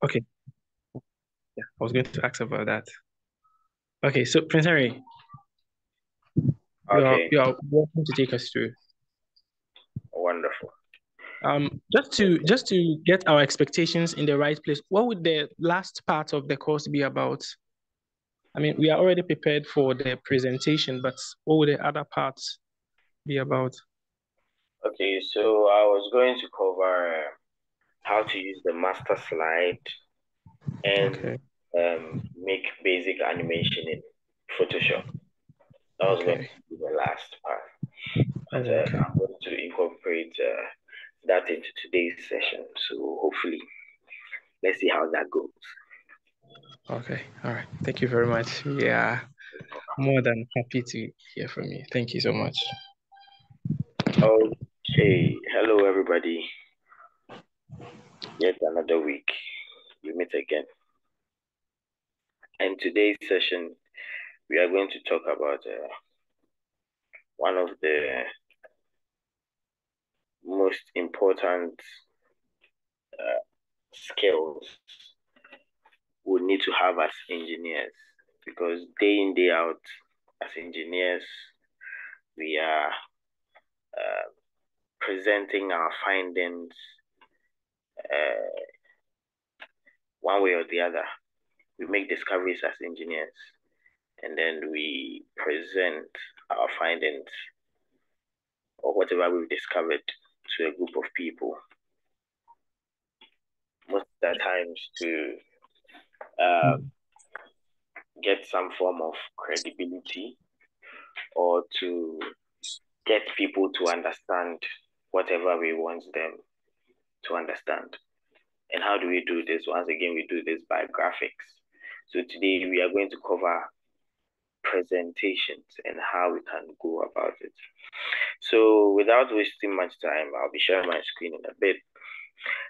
Okay. Yeah, I was going to ask about that. Okay, so Prince Harry, Okay, you are welcome to take us through. wonderful. Just to get our expectations in the right place, what would the last part of the course be about? I mean, we are already prepared for the presentation, but what would the other parts be about? Okay, so I was going to cover how to use the master slide and Okay, make basic animation in Photoshop. That was going okay, to be the last part. But oh, okay, I'm going to incorporate that into today's session. So hopefully, let's see how that goes. okay. All right. Thank you very much. We are more than happy to hear from you. Thank you so much. Okay, hello everybody. Yet another week, we meet again. And today's session, we are going to talk about one of the most important skills we need to have as engineers, because day in, day out, as engineers, we are uh, presenting our findings uh, one way or the other. We make discoveries as engineers, and then we present our findings or whatever we've discovered to a group of people. Most of the times to get some form of credibility or to get people to understand whatever we want them to understand. And how do we do this? Once again, we do this by graphics. So today we are going to cover presentations and how we can go about it. So without wasting much time, I'll be sharing my screen in a bit,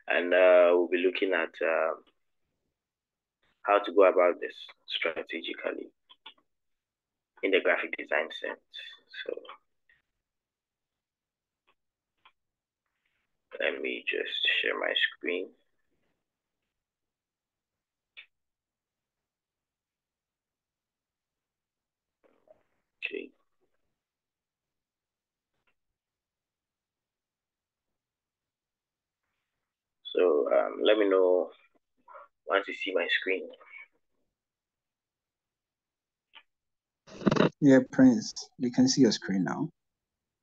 and we'll be looking at how to go about this strategically in the graphic design sense. So let me just share my screen. Okay. So let me know once you see my screen. Yeah, Prince, you can see your screen now.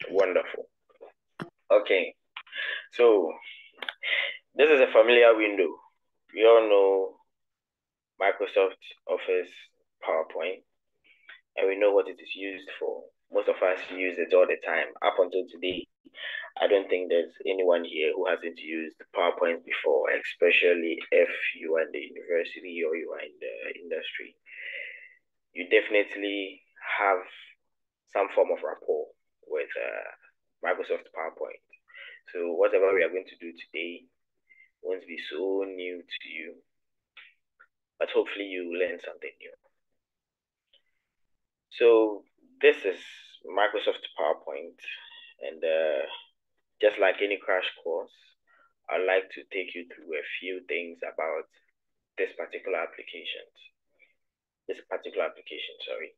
Wonderful. Okay. So this is a familiar window. We all know Microsoft Office PowerPoint, and we know what it is used for. Most of us use it all the time. Up until today, I don't think there's anyone here who hasn't used PowerPoint before, especially if you are in the university or you are in the industry. You definitely have some form of rapport with Microsoft PowerPoint. So whatever we are going to do today won't be so new to you, but hopefully you learn something new. So this is Microsoft PowerPoint, and just like any crash course, I'd like to take you through a few things about this particular application. Sorry.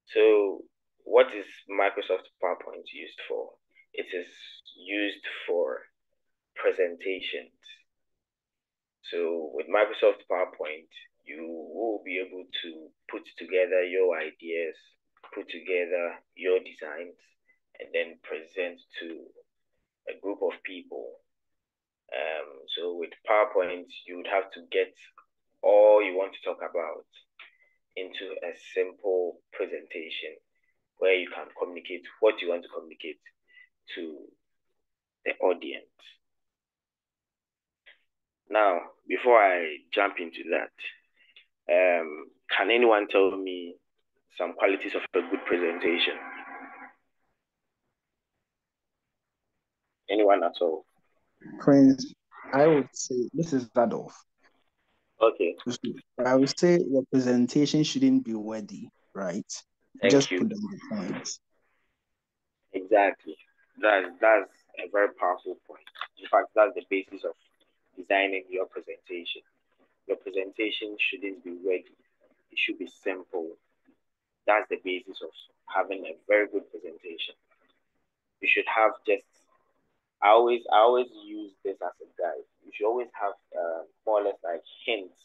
So what is Microsoft PowerPoint used for? It is used for presentations. So with Microsoft PowerPoint, you will be able to put together your ideas, put together your designs, and then present to a group of people. So with PowerPoint, you would have to get all you want to talk about into a simple presentation where you can communicate what you want to communicate to the audience. Now, before I jump into that, can anyone tell me some qualities of a good presentation? Anyone at all? Prince, I would say this is Adolf. Okay. I would say your presentation shouldn't be wordy, right? Thank you. Put down the points. Exactly. That's a very powerful point. In fact, that's the basis of designing your presentation. Your presentation shouldn't be wordy. It should be simple. That's the basis of having a very good presentation. You should have just, I always use this as a guide. You should always have more or less like hints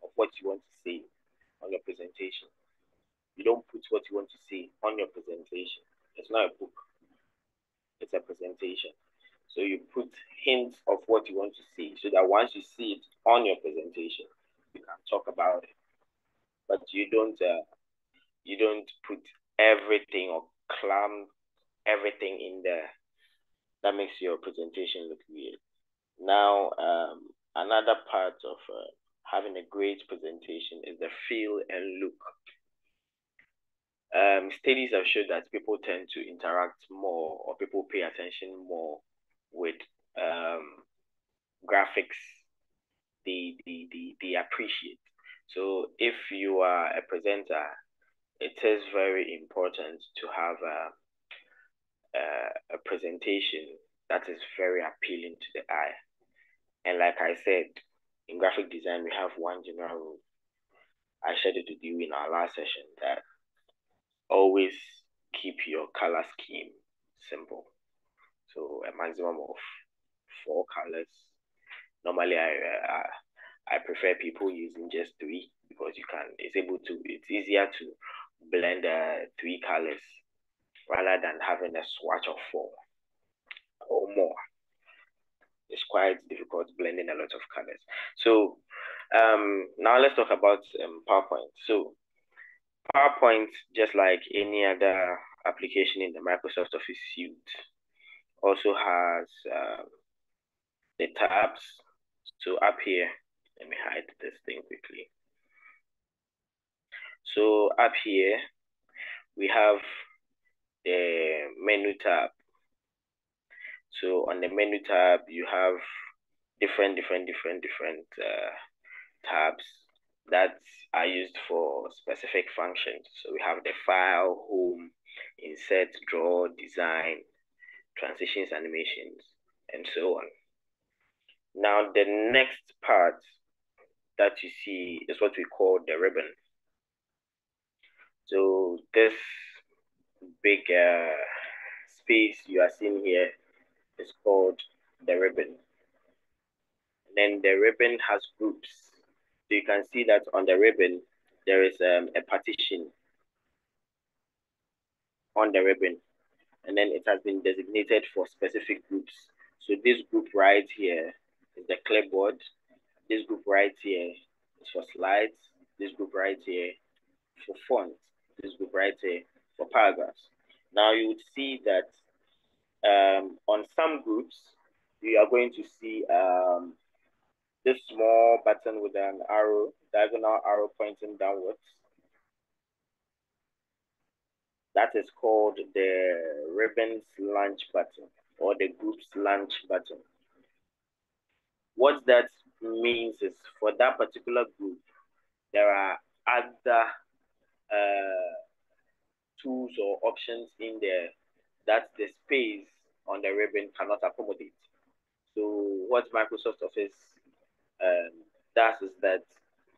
of what you want to say on your presentation. You don't put what you want to say on your presentation. It's not a book. It's a presentation. So you put hints of what you want to say so that once you see it on your presentation, you can talk about it. But you don't put everything or cram everything in there. That makes your presentation look weird. Now, another part of having a great presentation is the feel and look. Studies have shown that people tend to interact more, or people pay attention more with graphics. They appreciate. So if you are a presenter, it is very important to have a presentation that is very appealing to the eye. And like I said, in graphic design, we have one general rule. I shared it with you in our last session, that always keep your color scheme simple. So a maximum of 4 colors. Normally, I prefer people using just 3 because it's easier to blend 3 colors rather than having a swatch of 4 or more. It's quite difficult blending a lot of colors. So now let's talk about PowerPoint. So PowerPoint, just like any other application in the Microsoft Office suite, also has the tabs. So up here, let me hide this thing quickly. So up here, we have the menu tab. So on the menu tab, you have different tabs that are used for specific functions. So we have the file, home, insert, draw, design, transitions, animations, and so on. Now the next part that you see is what we call the ribbon. So this big space you are seeing here is called the ribbon. And then the ribbon has groups. So you can see that on the ribbon, there is a partition on the ribbon. And then it has been designated for specific groups. So this group right here is the clipboard. This group right here is for slides. This group right here for font. This group right here for paragraphs. Now you would see that on some groups, you are going to see this small button with an arrow, diagonal arrow pointing downwards. That is called the ribbon's launch button or the group's launch button. What that means is for that particular group, there are other tools or options in there that the space on the ribbon cannot accommodate. So what Microsoft Office does is that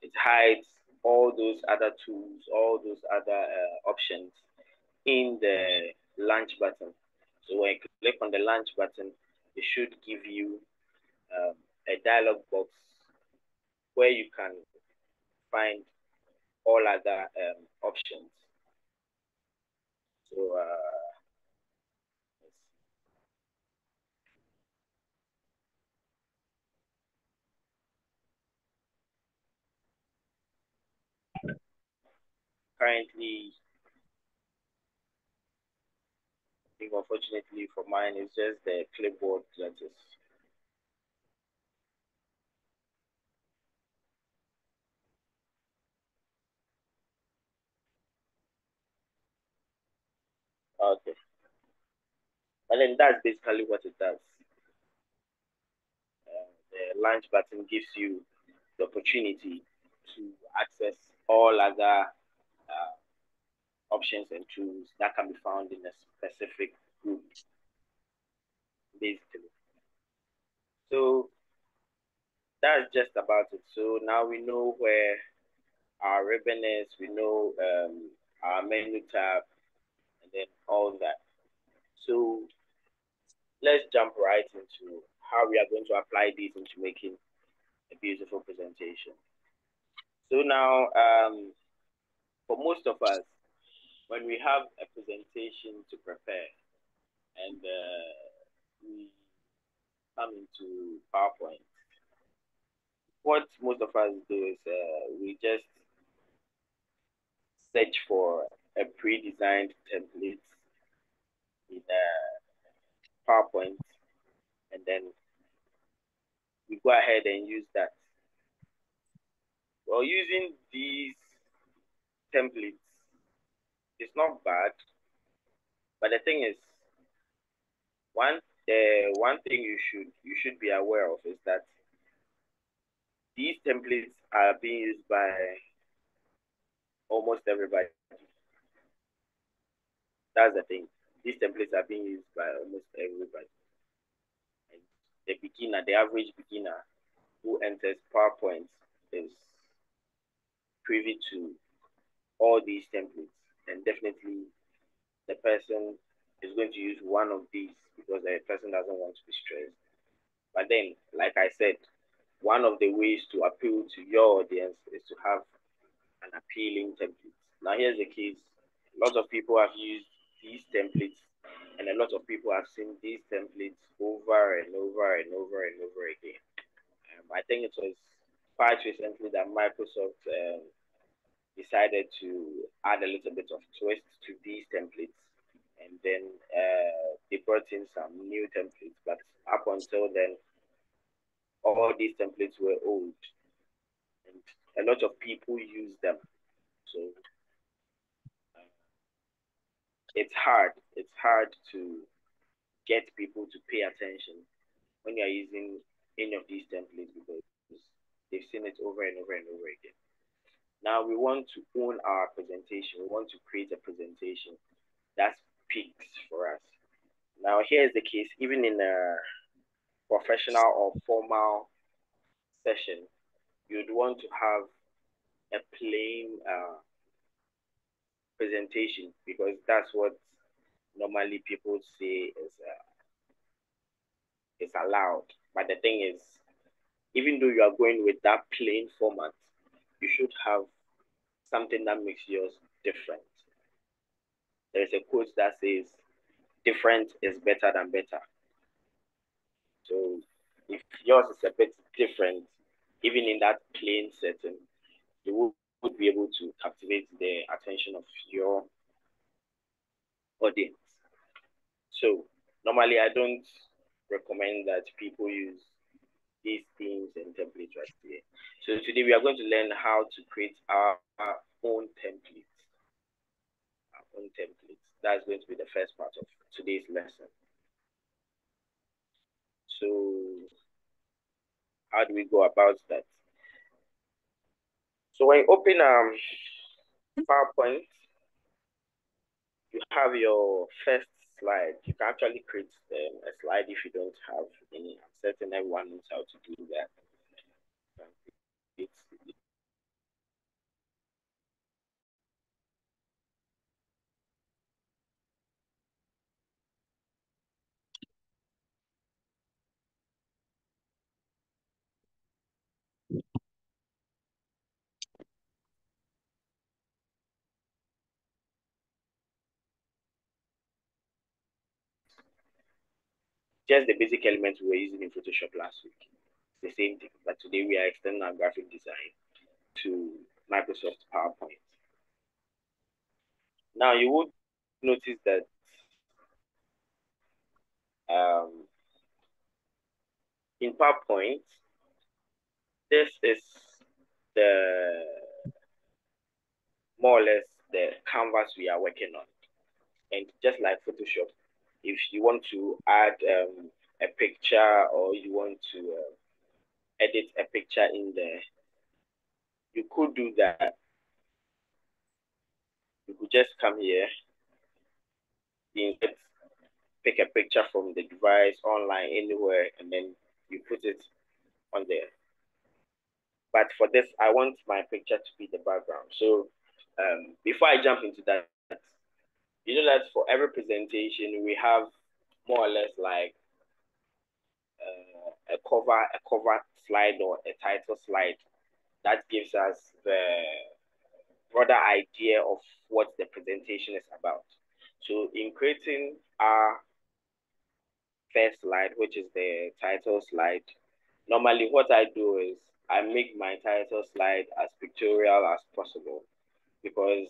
it hides all those other tools, all those other options in the launch button. So when you click on the launch button, it should give you a dialog box where you can find all other options. So currently, I think unfortunately for mine, it's just the clipboard that is. Okay. And then that's basically what it does. The launch button gives you the opportunity to access all other options and tools that can be found in a specific group, basically. So that's just about it. So now we know where our ribbon is, we know our menu tab, and then all that. So let's jump right into how we are going to apply these into making a beautiful presentation. So now, for most of us, when we have a presentation to prepare and we come into PowerPoint, what most of us do is we just search for a pre-designed template in PowerPoint, and then we go ahead and use that. Well, using these templates is not bad, but the thing is, one thing you should be aware of is that these templates are being used by almost everybody. That's the thing. These templates are being used by almost everybody. And the beginner, the average beginner who enters PowerPoint is privy to all these templates. And definitely the person is going to use one of these because the person doesn't want to be stressed. But then, like I said, one of the ways to appeal to your audience is to have an appealing template. Now, here's the case. Lots of people have used these templates, and a lot of people have seen these templates over and over and over and over again. I think it was quite recently that Microsoft decided to add a little bit of twist to these templates, and then they brought in some new templates. But up until then, all these templates were old, and a lot of people use them. So it's hard to get people to pay attention when you're using any of these templates because they've seen it over and over and over again. Now we want to own our presentation. We want to create a presentation that speaks for us. Now here's the case, even in a professional or formal session, you'd want to have a plain presentation because that's what normally people say is allowed. But the thing is, even though you are going with that plain format, you should have something that makes yours different. There's a quote that says, different is better than better. So if yours is a bit different, even in that plain setting, you would be able to captivate the attention of your audience. So normally I don't recommend that people use these themes and templates right here. So today we are going to learn how to create our own templates. Our own templates. That's going to be the first part of today's lesson. So how do we go about that? So when you open PowerPoint, you have your first slide. You can actually create a slide if you don't have any. I'm certain everyone knows how to do that. Just the basic elements we were using in Photoshop last week. The same thing, but today we are extending our graphic design to Microsoft PowerPoint. Now you would notice that in PowerPoint, this is the more or less the canvas we are working on. And just like Photoshop, if you want to add a picture or you want to edit a picture in there, you could do that. You could just come here, pick a picture from the device, online, anywhere, and then you put it on there. But for this, I want my picture to be the background. So before I jump into that, you know that for every presentation, we have more or less like a cover slide or a title slide that gives us the broader idea of what the presentation is about. So in creating our first slide, which is the title slide, normally what I do is I make my title slide as pictorial as possible, because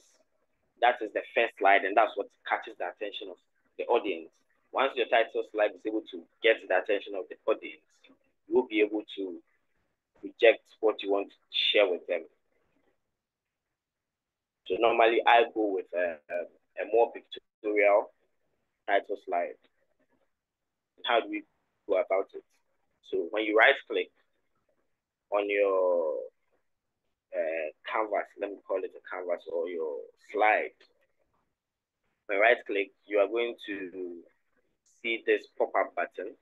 that is the first slide and that's what catches the attention of the audience. Once your title slide is able to get the attention of the audience, you will be able to project what you want to share with them. So normally I go with a more pictorial title slide. How do we go about it? So when you right click on your canvas, let me call it a canvas, or your slide, when you right click, you are going to see this pop-up button,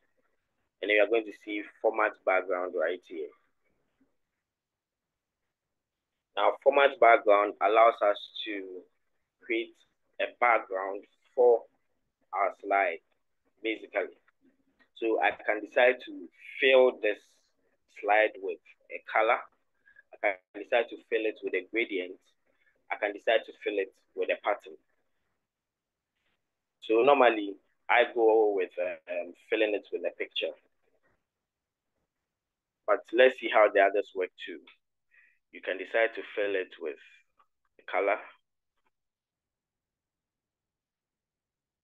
and then you are going to see format background right here. Now, format background allows us to create a background for our slide, basically. So I can decide to fill this slide with a color. I can decide to fill it with a gradient. I can decide to fill it with a pattern. So normally I go with filling it with a picture. But let's see how the others work too. You can decide to fill it with a color.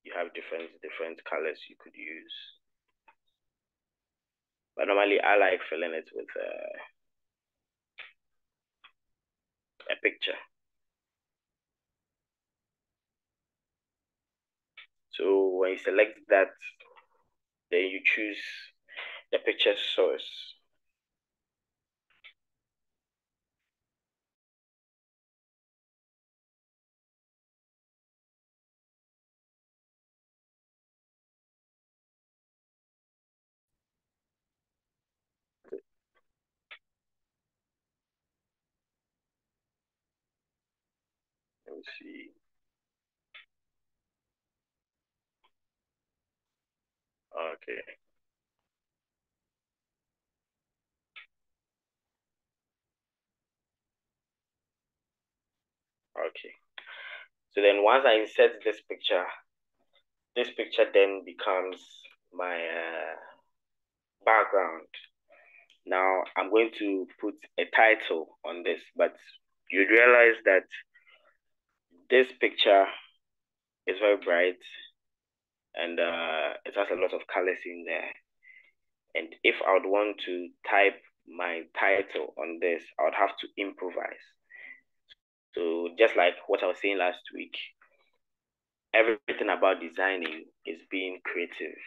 You have different colors you could use. But normally I like filling it with a picture. So when you select that, then you choose the picture source. Let me see. Okay. Okay. So then once I insert this picture then becomes my background. Now I'm going to put a title on this, but you realize that this picture is very bright and it has a lot of colors in there. And if I would want to type my title on this, I would have to improvise. So just like what I was saying last week, everything about designing is being creative,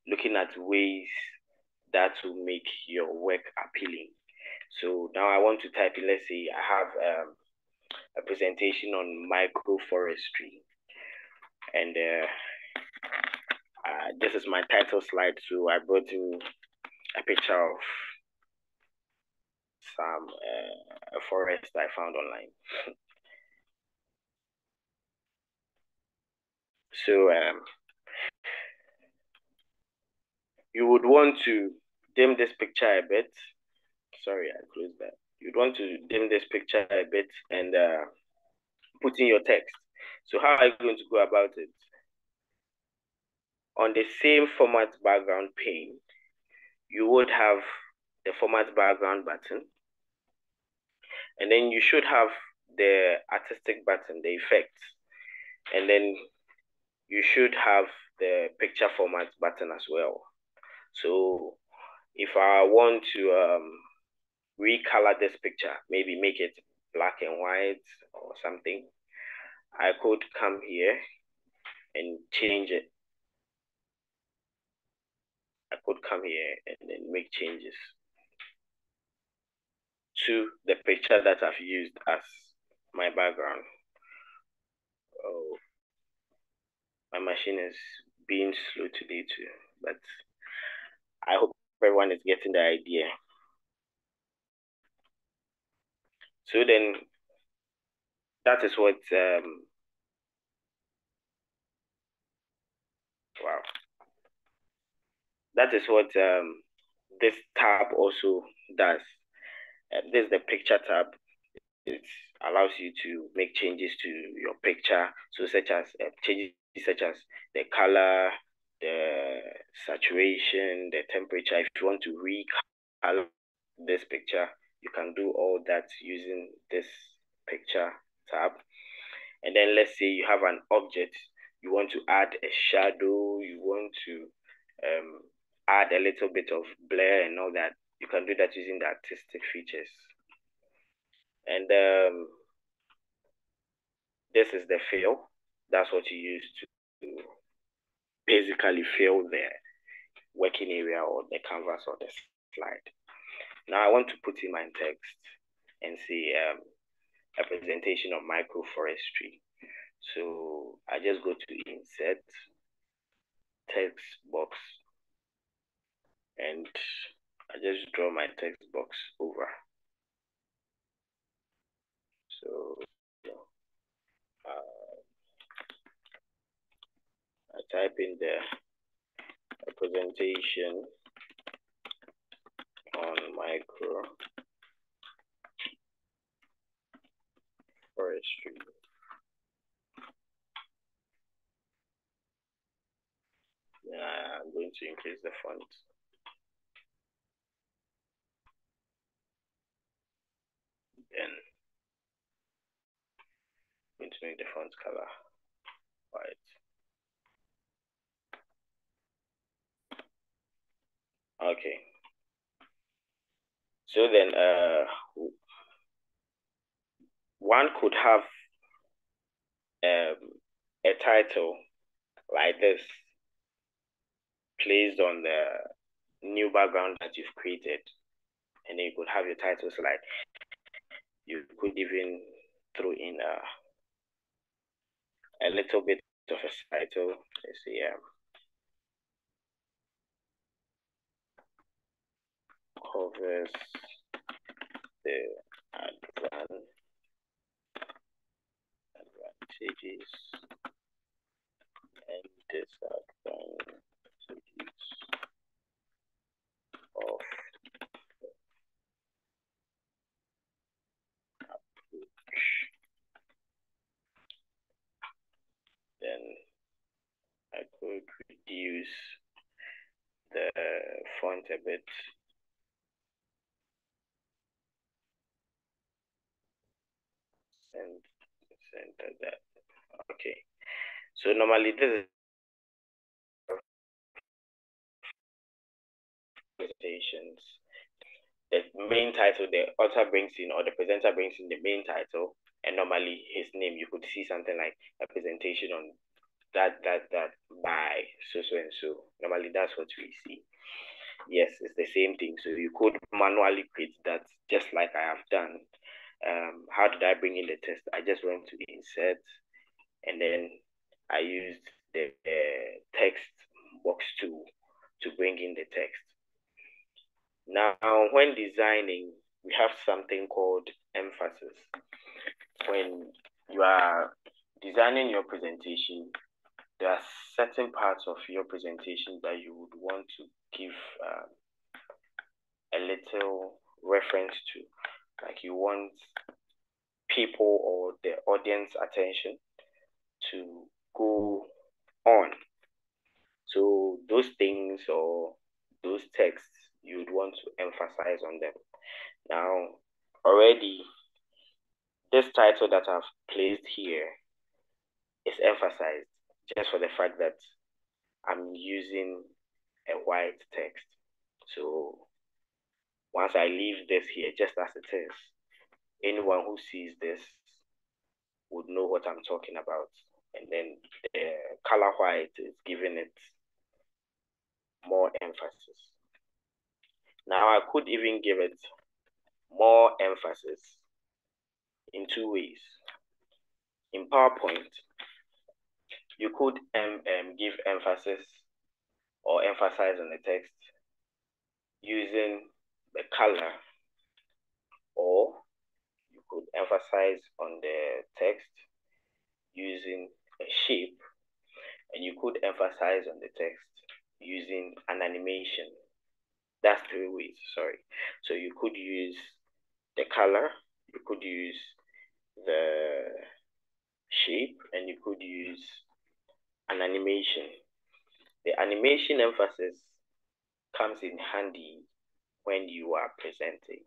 looking at ways that will make your work appealing. So now I want to type in, let's say I have a presentation on microforestry, and this is my title slide. So I brought in a picture of some a forest I found online. So you would want to dim this picture a bit. Sorry, I closed that. You'd want to dim this picture a bit and put in your text. So how are you going to go about it? On the same format background pane, you would have the format background button, and then you should have the artistic button, the effects, and then you should have the picture format button as well. So if I want to recolor this picture, maybe make it black and white or something, I could come here and change it. I could come here and then make changes to the picture that I've used as my background. Oh, my machine is being slow today too, but I hope everyone is getting the idea. So then that is what wow. That is what this tab also does. This is the picture tab. It allows you to make changes to your picture, so such as changes such as the color, the saturation, the temperature. If you want to recolor this picture, you can do all that using this picture tab. And then let's say you have an object, you want to add a shadow, you want to add a little bit of blur and all that, you can do that using the artistic features. And this is the fill. That's what you use to basically fill the working area or the canvas or the slide. Now I want to put in my text and see a presentation of microforestry. So I just go to insert, text box, and I just draw my text box over. So I type in the presentation on microforestry. I'm going to increase the font. Then I'm going to make the font color white. Okay. So then one could have a title like this placed on the new background that you've created, and then you could have your titles like, you could even throw in a little bit of a title. Let's see, covers the advantages and disadvantages of approach. Then I could reduce the font a bit. And center that. Okay. So normally this is presentations. The main title, the author brings in, or the presenter brings in the main title, and normally his name. You could see something like a presentation on that by so and so. Normally that's what we see. Yes, it's the same thing. So you could manually create that, just like I have done. How did I bring in the text? I just went to insert, and then I used the text box tool to bring in the text. Now, when designing, we have something called emphasis. When you are designing your presentation, there are certain parts of your presentation that you would want to give a little reference to. Like you want people or the audience attention to go on. So those things or those texts, you would want to emphasize on them. Now, already, this title that I've placed here is emphasized just for the fact that I'm using a white text. So once I leave this here, just as it is, anyone who sees this would know what I'm talking about. And then the color white is giving it more emphasis. Now I could even give it more emphasis in two ways. In PowerPoint, you could give emphasis or emphasize on the text using the color, or you could emphasize on the text using a shape, and you could emphasize on the text using an animation. That's three ways, sorry. So you could use the color, you could use the shape, and you could use an animation. The animation emphasis comes in handy when you are presenting.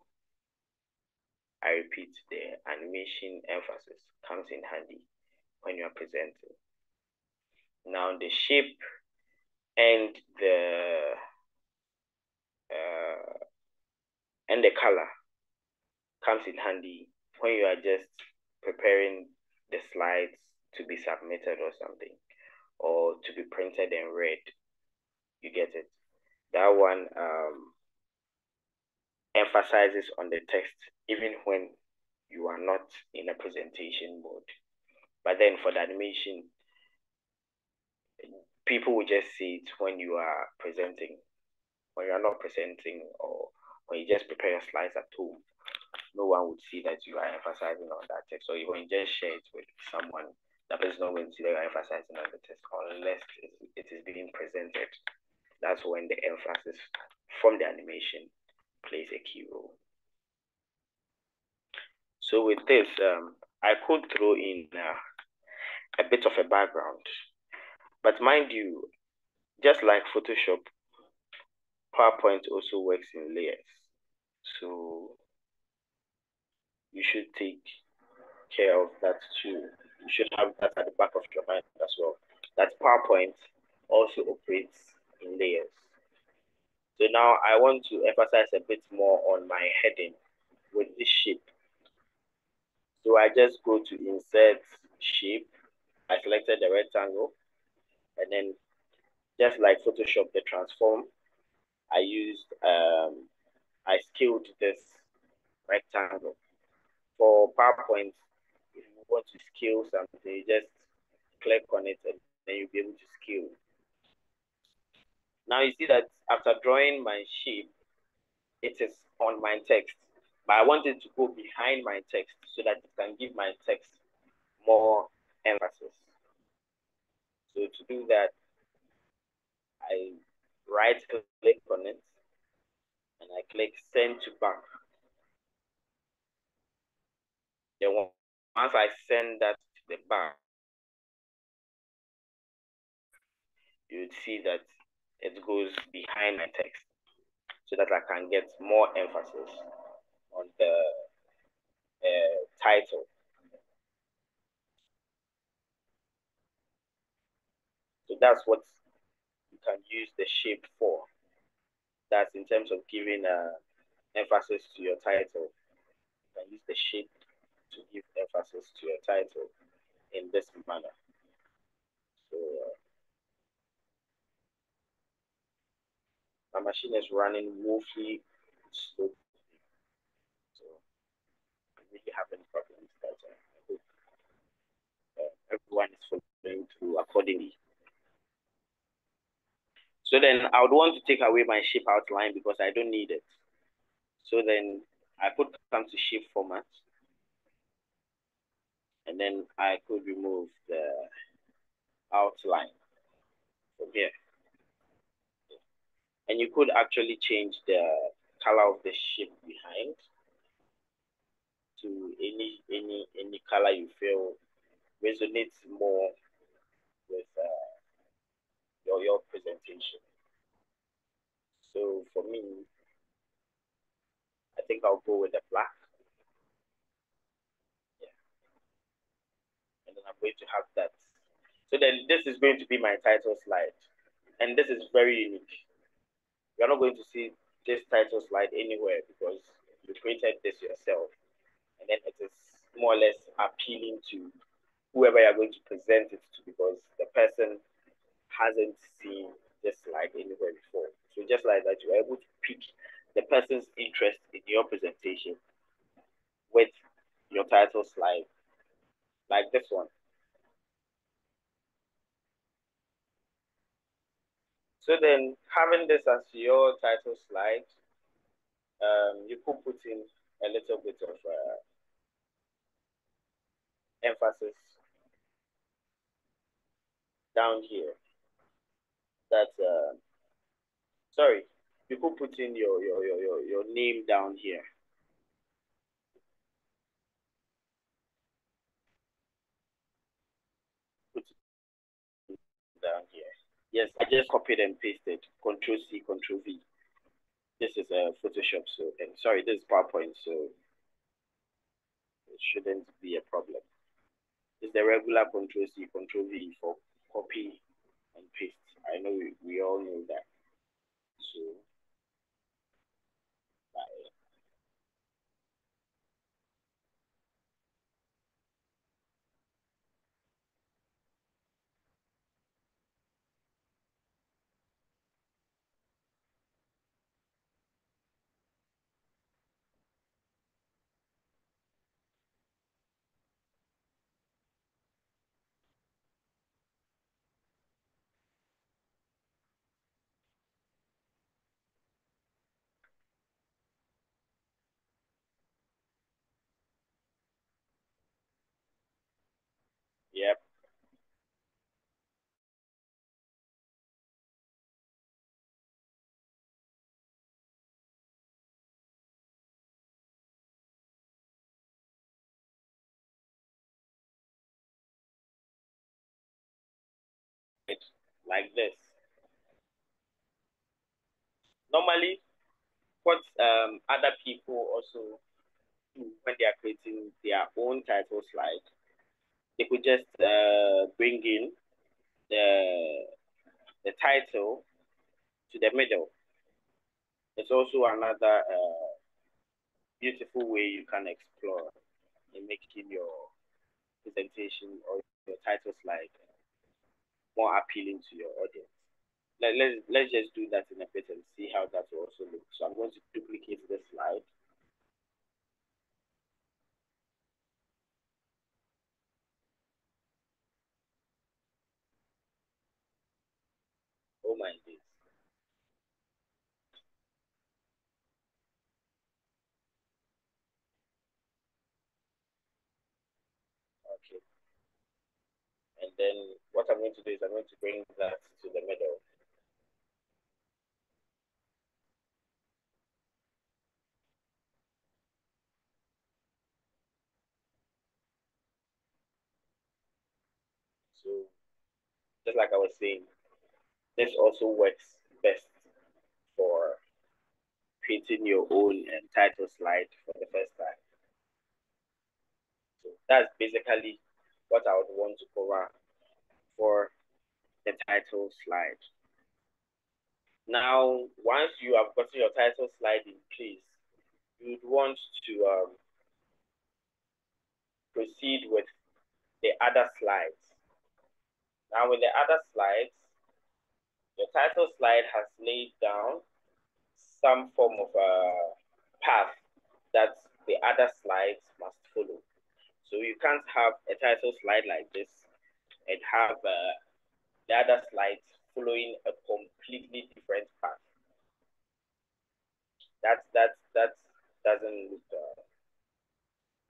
I repeat, the animation emphasis comes in handy when you are presenting. Now the shape and the color comes in handy when you are just preparing the slides to be submitted or something, or to be printed and read. You get it? That one emphasizes on the text even when you are not in a presentation mode. But then for the animation, people will just see it when you are presenting. When you are not presenting, or when you just prepare your slides at home, no one would see that you are emphasizing on that text. So when you just share it with someone, that person is not going to see that you are emphasizing on the text unless it is being presented. That's when the emphasis from the animation plays a key role. So with this, I could throw in a bit of a background. But mind you, just like Photoshop, PowerPoint also works in layers. So you should take care of that too. You should have that at the back of your mind as well. That PowerPoint also operates in layers. So now I want to emphasize a bit more on my heading with this shape. So I just go to insert shape. I selected the rectangle, and then just like Photoshop, the transform, I used I scaled this rectangle. For PowerPoint, if you want to scale something, you just click on it and then you'll be able to scale. Now you see that after drawing my shape, it is on my text, but I want it to go behind my text so that it can give my text more emphasis. So to do that, I right click on it and I click send to back. Then once I send that to the back, you would see that it goes behind my text so that I can get more emphasis on the title. So that's what you can use the shape for. That's in terms of giving emphasis to your title. You can use the shape to give emphasis to your title in this manner. So my machine is running woefully slow. So I'm really having problems, but I hope everyone is following through accordingly. So then I would want to take away my shape outline because I don't need it. So then I could come to shape format, and then I could remove the outline from here. And you could actually change the color of the shape behind to any color you feel resonates more with your presentation. So for me, I think I'll go with the black. Yeah. And then I'm going to have that. So then this is going to be my title slide. And this is very unique. You're not going to see this title slide anywhere because you created this yourself. And then it is more or less appealing to whoever you're going to present it to because the person hasn't seen this slide anywhere before. So just like that, you're able to pique the person's interest in your presentation with your title slide, like this one. So then having this as your title slide, you could put in a little bit of emphasis down here. That sorry, you could put in your name down here. Put it down here. Yes, I just copied and pasted. Control C, Control V. This is a Photoshop, so and sorry, this is PowerPoint, so it shouldn't be a problem. It's the regular Control C, Control V for copy and paste. I know we all know that. So yep. It's like this. Normally, what other people also do when they are creating their own title slide, they could just bring in the title to the middle. It's also another beautiful way you can explore in making your presentation or your title slide more appealing to your audience. Let's just do that in a bit and see how that will also look. So I'm going to duplicate this slide. Oh my days. Okay. And then what I'm going to do is I'm going to bring that to the middle. So just like I was saying, this also works best for creating your own title slide for the first time. So that's basically what I would want to cover for the title slide. Now, once you have gotten your title slide in place, you'd want to proceed with the other slides. Now, with the other slides, your title slide has laid down some form of a path that the other slides must follow. So you can't have a title slide like this and have the other slides following a completely different path. That doesn't look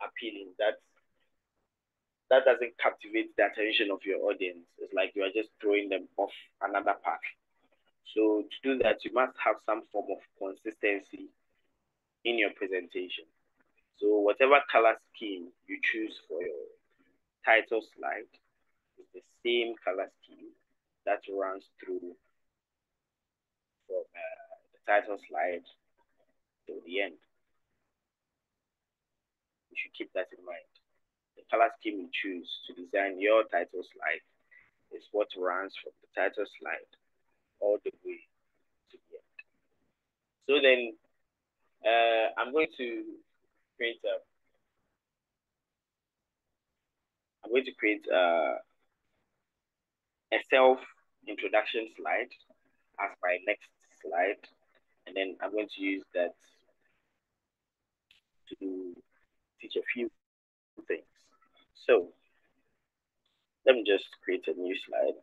appealing. That doesn't captivate the attention of your audience. It's like you are just throwing them off another path. So to do that, you must have some form of consistency in your presentation. So whatever color scheme you choose for your title slide is the same color scheme that runs through from the title slide to the end. You should keep that in mind. The color scheme you choose to design your title slide is what runs from the title slide all the way to the end. So then I'm going to create a self introduction slide as my next slide, and then I'm going to use that to teach a few things. So let me just create a new slide.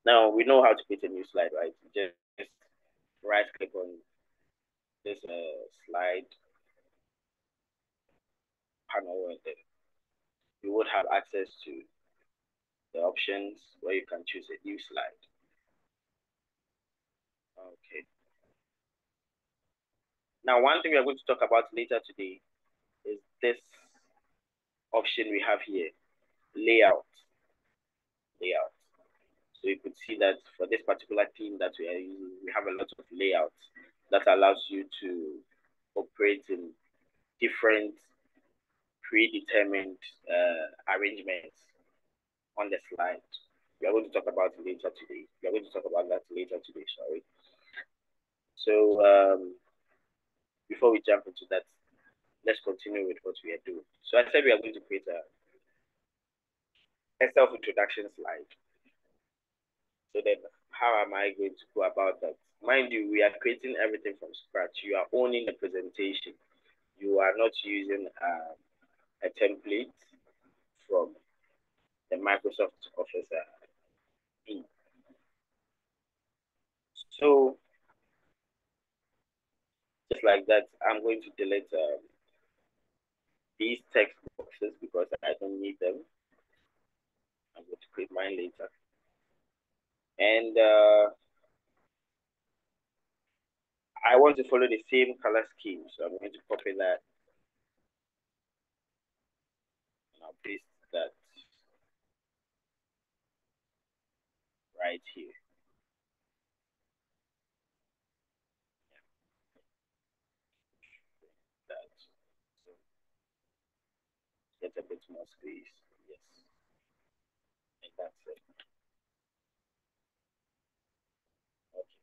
Now we know how to create a new slide, right? Just right click on this slide panel and then have access to the options where you can choose a new slide. Okay. Now, one thing we are going to talk about later today is this option we have here, layout. Layout. So you could see that for this particular theme that we are using, we have a lot of layouts that allows you to operate in different predetermined arrangements on the slide. We are going to talk about it later today. We are going to talk about that later today, sorry. So before we jump into that, let's continue with what we are doing. So I said we are going to create a self-introduction slide. So then how am I going to go about that? Mind you, we are creating everything from scratch. You are owning the presentation. You are not using a template from the Microsoft Office. So just like that, I'm going to delete these text boxes because I don't need them. I'm going to create mine later. And I want to follow the same color scheme. So I'm going to copy that. And I'll paste that right here. That. So get a bit more space. Yes. And that's it. Okay.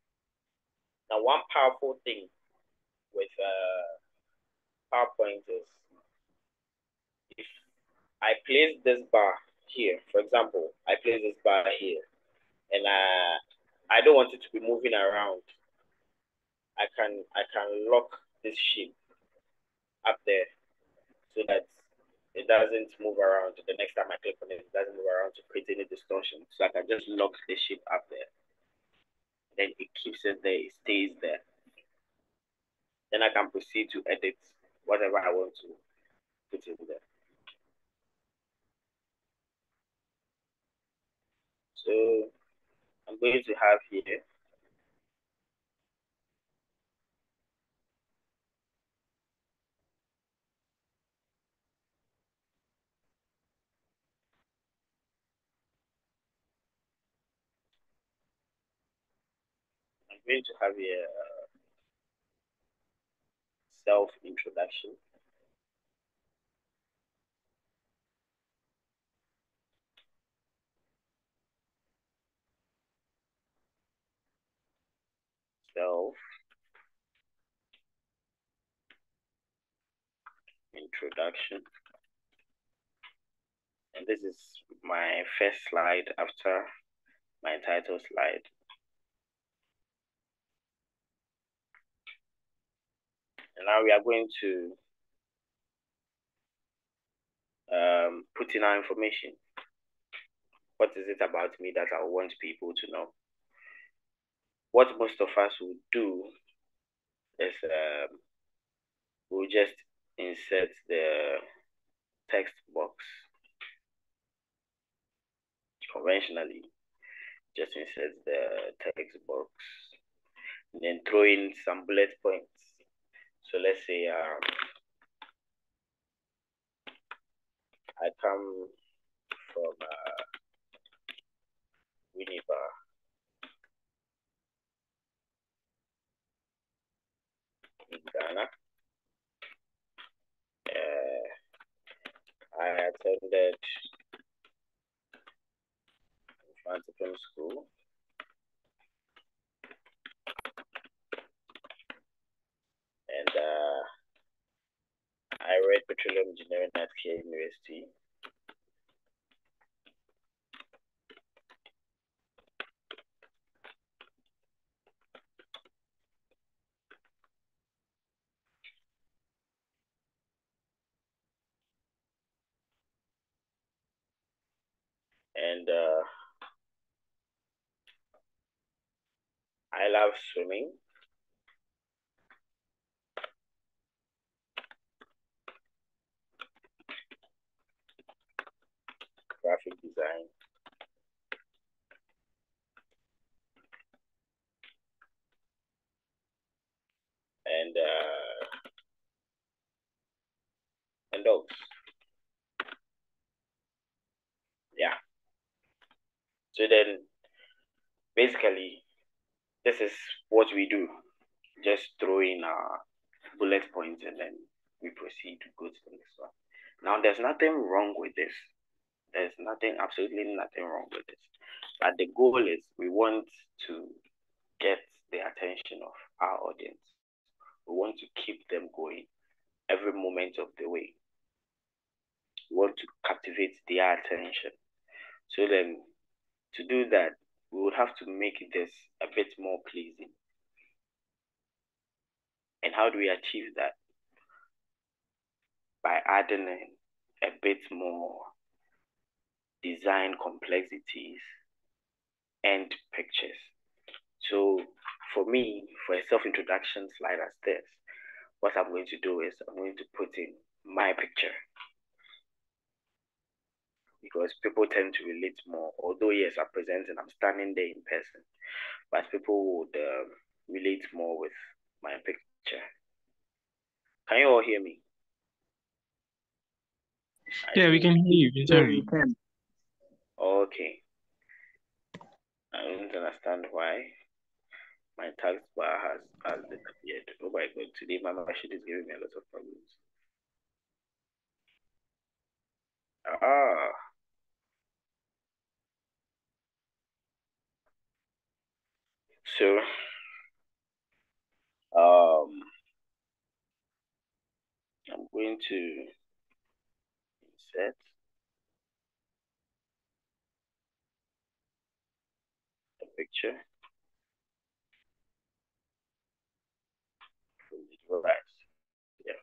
Now, one powerful thing with PowerPoint is if I place this bar here, for example, I place this bar here, and I don't want it to be moving around. I can lock this shape up there so that it doesn't move around. The next time I click on it, it doesn't move around to create any distortion. So I can just lock the shape up there. Then it keeps it there, it stays there. Then I can proceed to edit whatever I want to put in there. So I'm going to have here self-introduction. Self-introduction. And this is my first slide after my title slide. And now we are going to put in our information. What is it about me that I want people to know? What most of us will do is we'll just insert the text box conventionally. Just insert the text box and then throw in some bullet points. So let's say I come from Winnipeg in Ghana. I attended Franciscan School. And I read petroleum engineering at Kia University. And I love swimming. graphic design. And dogs. Yeah. So then basically this is what we do. Just throw in our bullet points and then we proceed to go to the next one. Now there's nothing wrong with this. There's absolutely nothing wrong with this. But the goal is we want to get the attention of our audience. We want to keep them going every moment of the way. We want to captivate their attention. So then to do that, we would have to make this a bit more pleasing. And how do we achieve that? By adding in a bit more design complexities and pictures. So for me, for a self-introduction slide as this, what I'm going to do is I'm going to put in my picture, because people tend to relate more. Although yes, I'm presenting, I'm standing there in person, but people would relate more with my picture. Can you all hear me? Yeah, we can hear you. Yeah, we can. Okay. I don't understand why my task bar has disappeared. Oh my god, today my machine is giving me a lot of problems. So I'm going to insert a picture from the device. Yeah.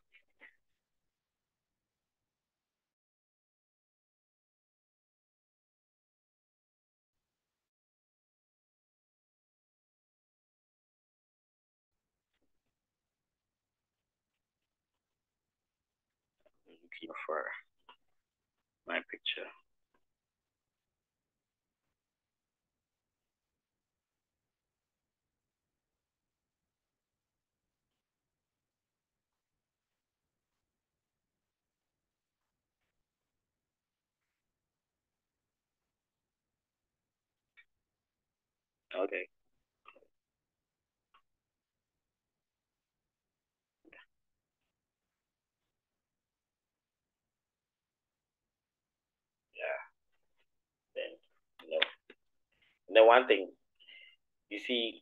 I'm looking for my picture. Okay. Yeah. Then the one thing, you see,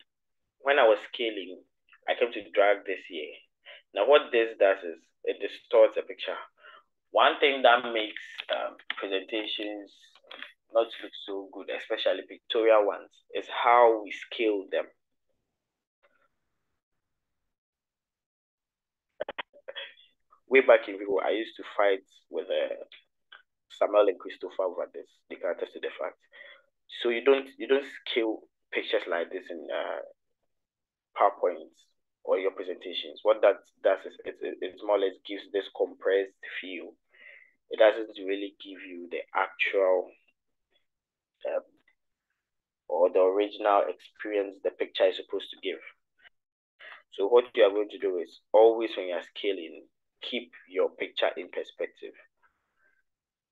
when I was scaling, I came to drag this here. Now what this does is it distorts the picture. One thing that makes presentations not look so good, especially pictorial ones, is how we scale them. Way back in Vivo, I used to fight with Samuel and Christopher over this. They can attest to the fact. So you don't scale pictures like this in PowerPoint or your presentations. What that does is it more or less gives this compressed feel. It doesn't really give you the actual or the original experience the picture is supposed to give. So what you are going to do is always when you're scaling, keep your picture in perspective.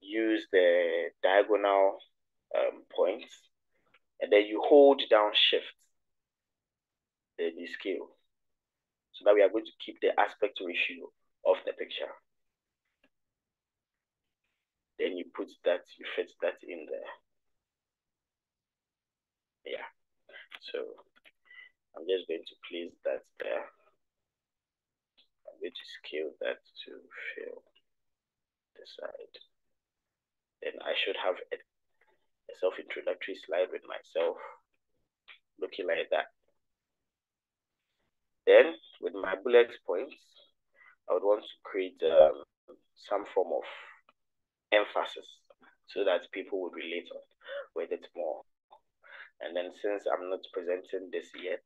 Use the diagonal points, and then you hold down shift, then you scale. So that we are going to keep the aspect ratio of the picture. Then you put that, you fit that in there. Yeah. So I'm just going to place that there. I'm going to scale that to fill the side. Then I should have a self-introductory slide with myself looking like that. Then with my bullet points, I would want to create some form of emphasis so that people would relate with it more. And then since I'm not presenting this yet,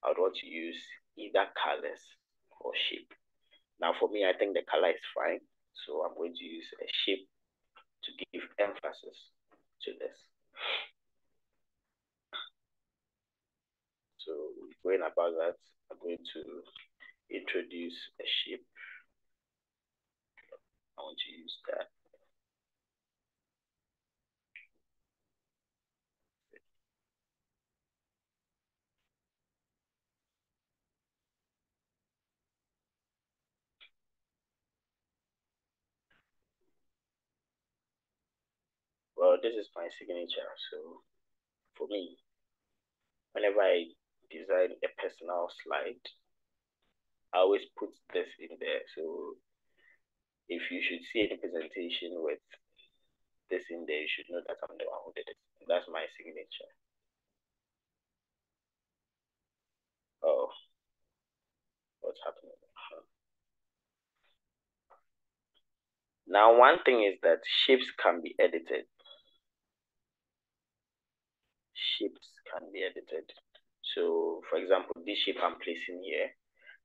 I would want to use either colors or shape. Now for me, I think the color is fine. So I'm going to use a shape to give emphasis to this. So going about that, I'm going to introduce a shape. I want to use that. Well, this is my signature. So for me, whenever I design a personal slide, I always put this in there. So if you should see any presentation with this in there, you should know that I'm the one who did it. That's my signature. Oh, what's happening? Now, one thing is that shapes can be edited. Shapes can be edited. So, for example, this shape I'm placing here,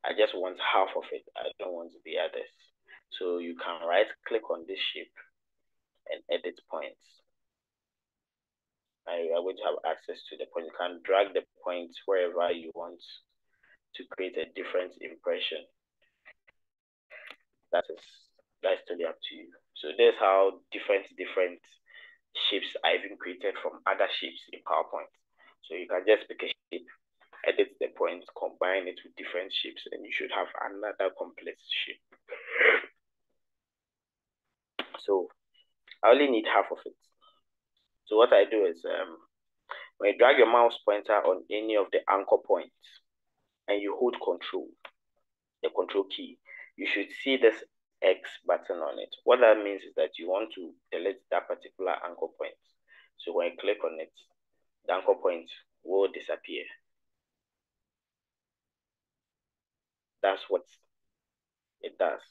I just want half of it. I don't want the others. So you can right click on this shape and edit points. Now you are going to have access to the point. You can drag the points wherever you want to create a different impression. That's totally up to you. So there's how different shapes are even created from other shapes in PowerPoint. So you can just pick a shape, edit the points, combine it with different shapes, and you should have another complex shape. So I only need half of it. So what I do is when you drag your mouse pointer on any of the anchor points and you hold control, the control key, you should see this X button on it. What that means is that you want to delete that particular anchor point. So when you click on it, the anchor point will disappear. That's what it does.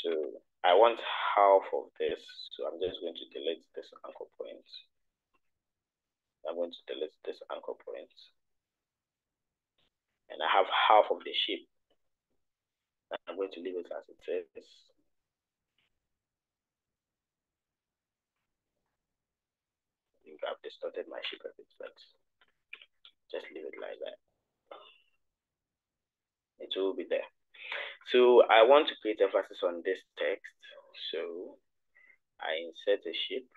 So I want half of this. So I'm just going to delete this anchor point. I'm going to delete this anchor point. And I have half of the shape. I'm going to leave it as it is. I think I've distorted my shape a bit, but just leave it like that. It will be there. So I want to create emphasis on this text. So I insert a shape.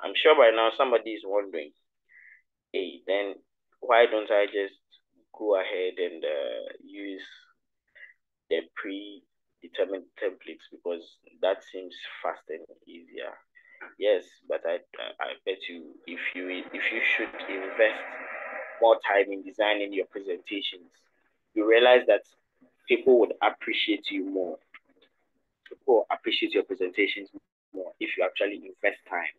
I'm sure by now somebody is wondering, hey, then why don't I just go ahead and use the predetermined templates, because that seems faster and easier. Yes, but I bet you if you should invest more time in designing your presentations, you realize that people would appreciate you more. People appreciate your presentations more if you actually invest time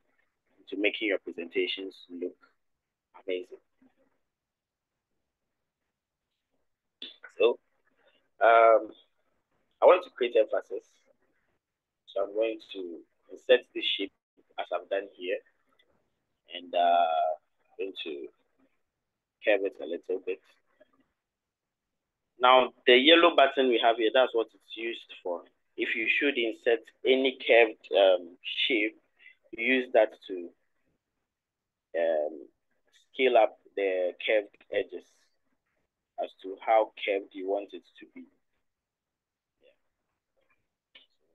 into making your presentations look amazing. So I want to create emphasis. So I'm going to insert this shape as I've done here, and I'm going to curve it a little bit. Now, the yellow button we have here, that's what it's used for. If you should insert any curved shape, use that to scale up the curved edges as to how curved you want it to be. Yeah.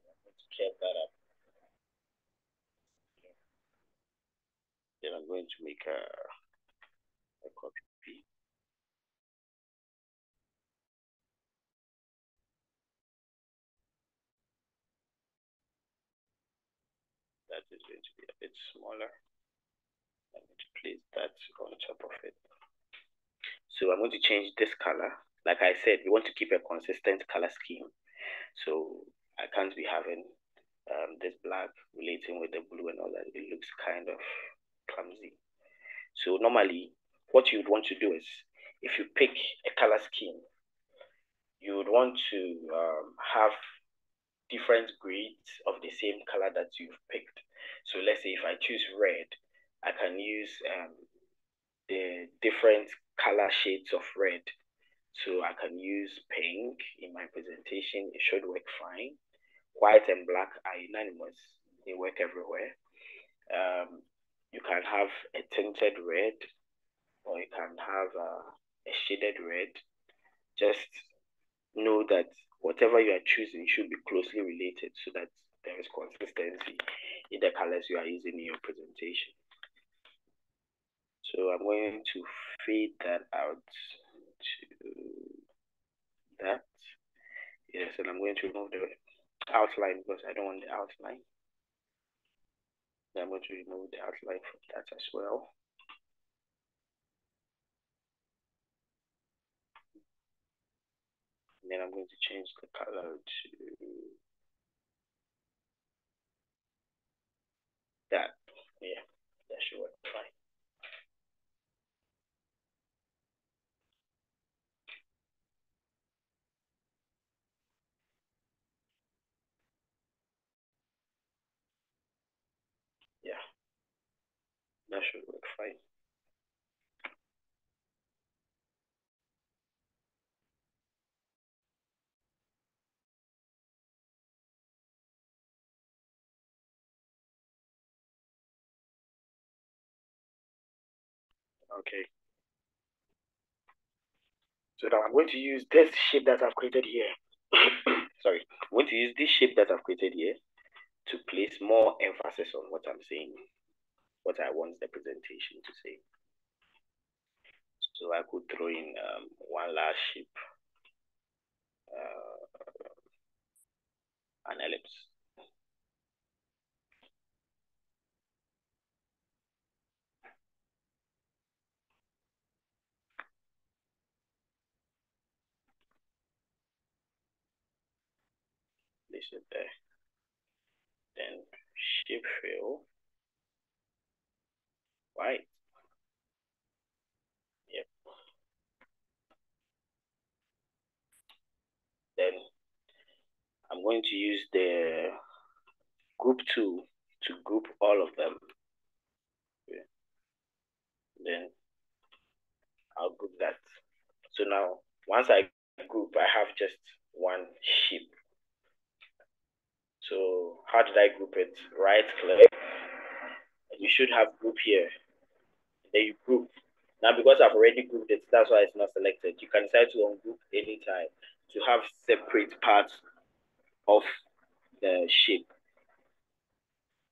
So I'm going to curve that up. Then I'm going to make a copy. That is going to be a bit smaller. I'm going to place that on top of it. So I'm going to change this color. Like I said, we want to keep a consistent color scheme. So I can't be having this black relating with the blue and all that. It looks kind of clumsy. So normally, what you would want to do is, if you pick a color scheme, you would want to have different grades of the same color that you've picked. So let's say if I choose red, I can use the different color shades of red So I can use pink in my presentation. It should work fine. White and black are unanimous. They work everywhere. You can have a tinted red, or you can have a shaded red. Just know that whatever you are choosing should be closely related so that there is consistency in the colors you are using in your presentation. So I'm going to fade that out to that. Yes, and I'm going to remove the outline because I don't want the outline. I'm going to remove the outline from that as well. And then I'm going to change the color to that. Yeah, that should work fine. Yeah, that should work fine. Okay. So now I'm going to use this shape that I've created here. Sorry, I'm going to use this shape that I've created here to place more emphasis on what I'm saying, what I want the presentation to say. So I could throw in one last shape, an ellipse. Place it there. Then shape fill, white. Yep. Then I'm going to use the group tool to group all of them. Okay. Then I'll group that. So now, once I group, I have just one shape. So how did I group it? Right click. You should have group here. Then you group. Now because I've already grouped it, that's why it's not selected. You can decide to ungroup anytime to have separate parts of the shape.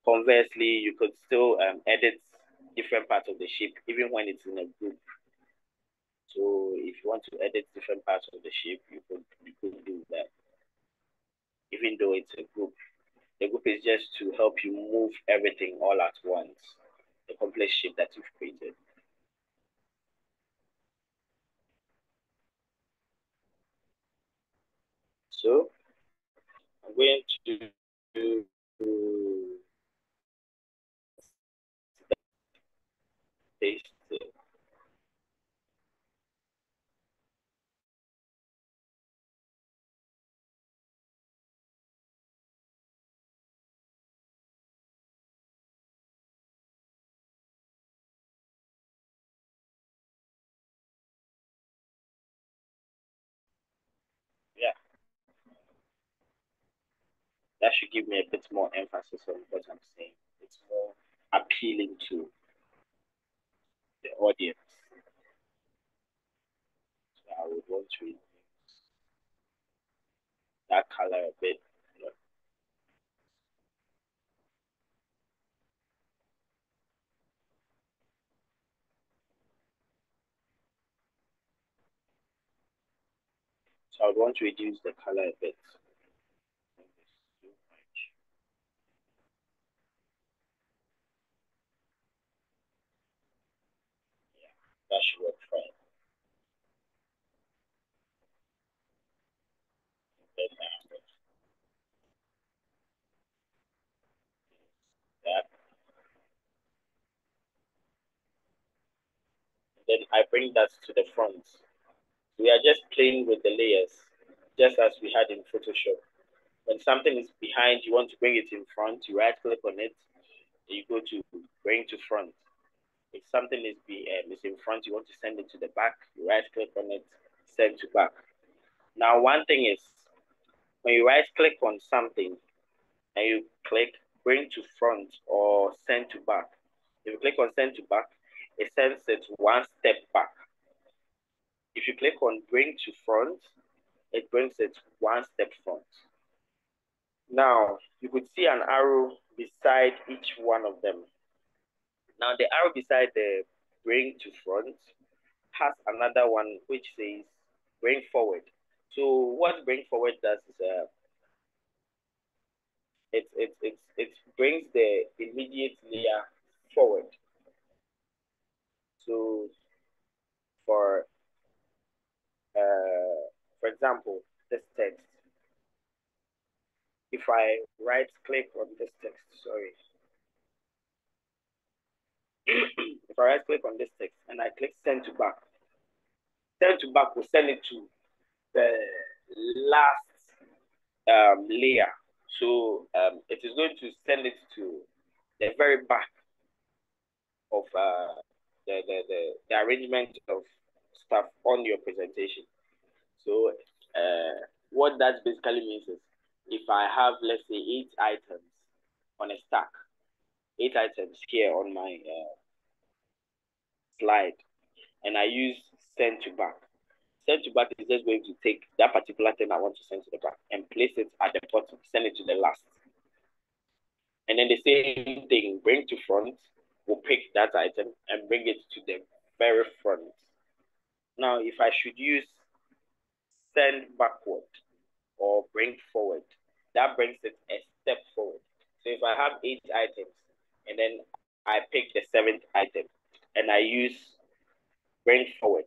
Conversely, you could still edit different parts of the shape even when it's in a group. So if you want to edit different parts of the shape, you could do that. Even though it's a group. The group is just to help you move everything all at once, the complex shape that you've created. So I'm going to paste it. Yeah, that should give me a bit more emphasis on what I'm saying. It's more appealing to the audience. So I would want to use that color a bit. So I would want to reduce the color a bit. Yeah, that should work fine. Then that. Then I bring that to the front. We are just playing with the layers, just as we had in Photoshop. When something is behind, you want to bring it in front, you right click on it, you go to bring to front. If something is in front, you want to send it to the back, you right click on it, send to back. Now, one thing is when you right click on something and you click bring to front or send to back, if you click on send to back, it sends it one step back. If you click on bring to front, it brings it one step front. Now, you could see an arrow beside each one of them. Now, the arrow beside the bring to front has another one which says bring forward. So what bring forward does is it brings the immediate layer forward. So for example, this text. If I right click on this text, sorry. If I right click on this text and I click send to back will send it to the last layer. So it is going to send it to the very back of the arrangement of stuff on your presentation. So what that basically means is if I have, let's say, 8 items on a stack, 8 items here on my slide, and I use send to back. Send to back is just going to take that particular thing I want to send to the back and place it at the bottom, send it to the last. And then the same thing, bring to front, will pick that item and bring it to the very front. Now, if I should use send backward or bring forward, that brings it a step forward. So if I have 8 items and then I pick the 7th item and I use bring forward,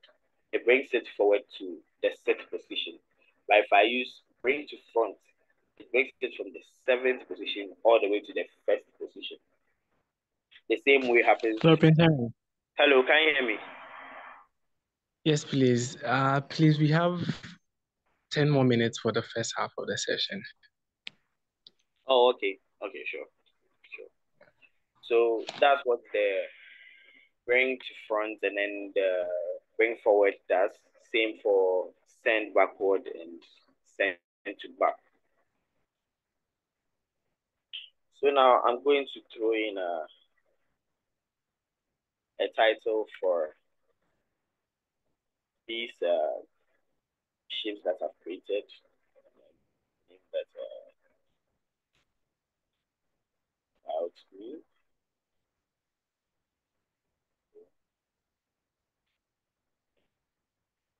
it brings it forward to the 6th position. But if I use bring to front, it brings it from the 7th position all the way to the 1st position. The same way happens. Hello, can you hear me? Yes, please. Please, we have 10 more minutes for the first half of the session. Oh, okay. Okay, sure. So that's what the bring to front and then the bring forward does. Same for send backward and send to back. So now I'm going to throw in a title for these shapes that I've created. Name that out me.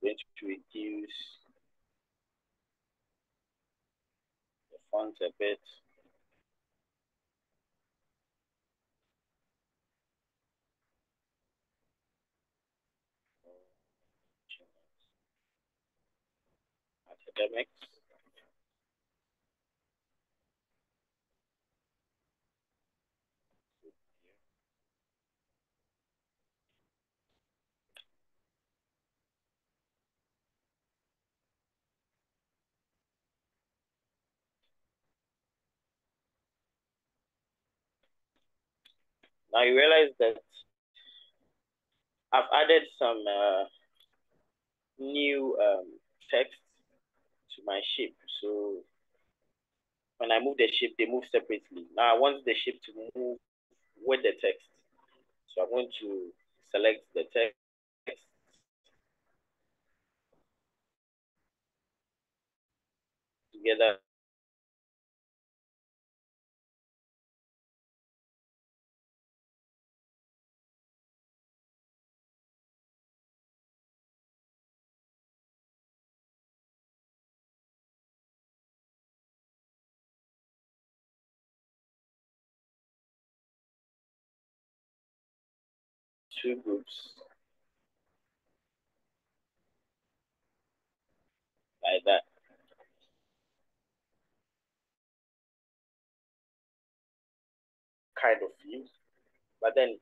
Going to reduce the font a bit. Academics. Now you realize that I've added some new text to my shape. So when I move the shape, they move separately. Now I want the shape to move with the text. So I'm going to select the text. Together. Two groups like that. Kind of view. But then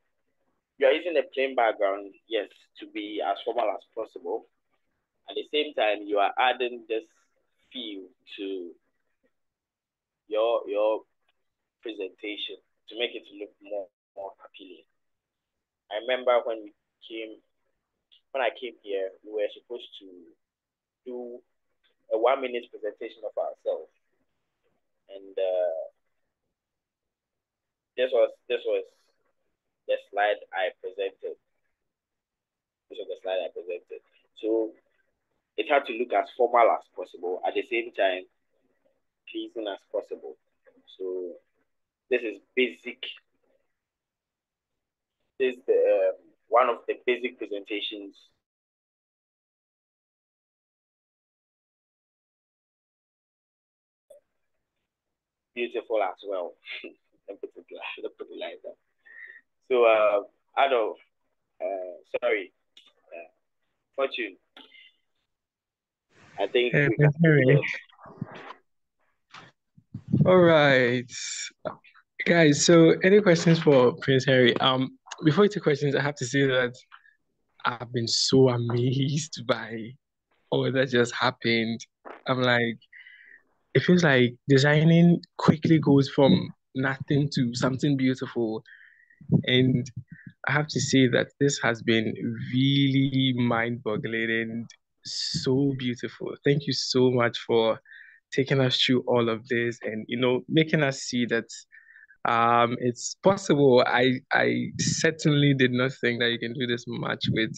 you're using a plain background, yes, to be as formal as possible. At the same time, you are adding this feel to your presentation to make it look more appealing. I remember when I came here, we were supposed to do a 1-minute presentation of ourselves, and this was the slide I presented. This was the slide I presented. So it had to look as formal as possible, at the same time pleasing as possible. So this is basic. This is the one of the basic presentations. Beautiful as well. Let's put it like that. So Adolf, sorry, Fortune. I think we can Harry. All right, guys. So, any questions for Prince Harry? Before we take questions, I have to say that I've been so amazed by all that just happened. I'm like, it feels like designing quickly goes from nothing to something beautiful. And I have to say that this has been really mind-boggling and so beautiful. Thank you so much for taking us through all of this and making us see that it's possible. I certainly did not think that you can do this much with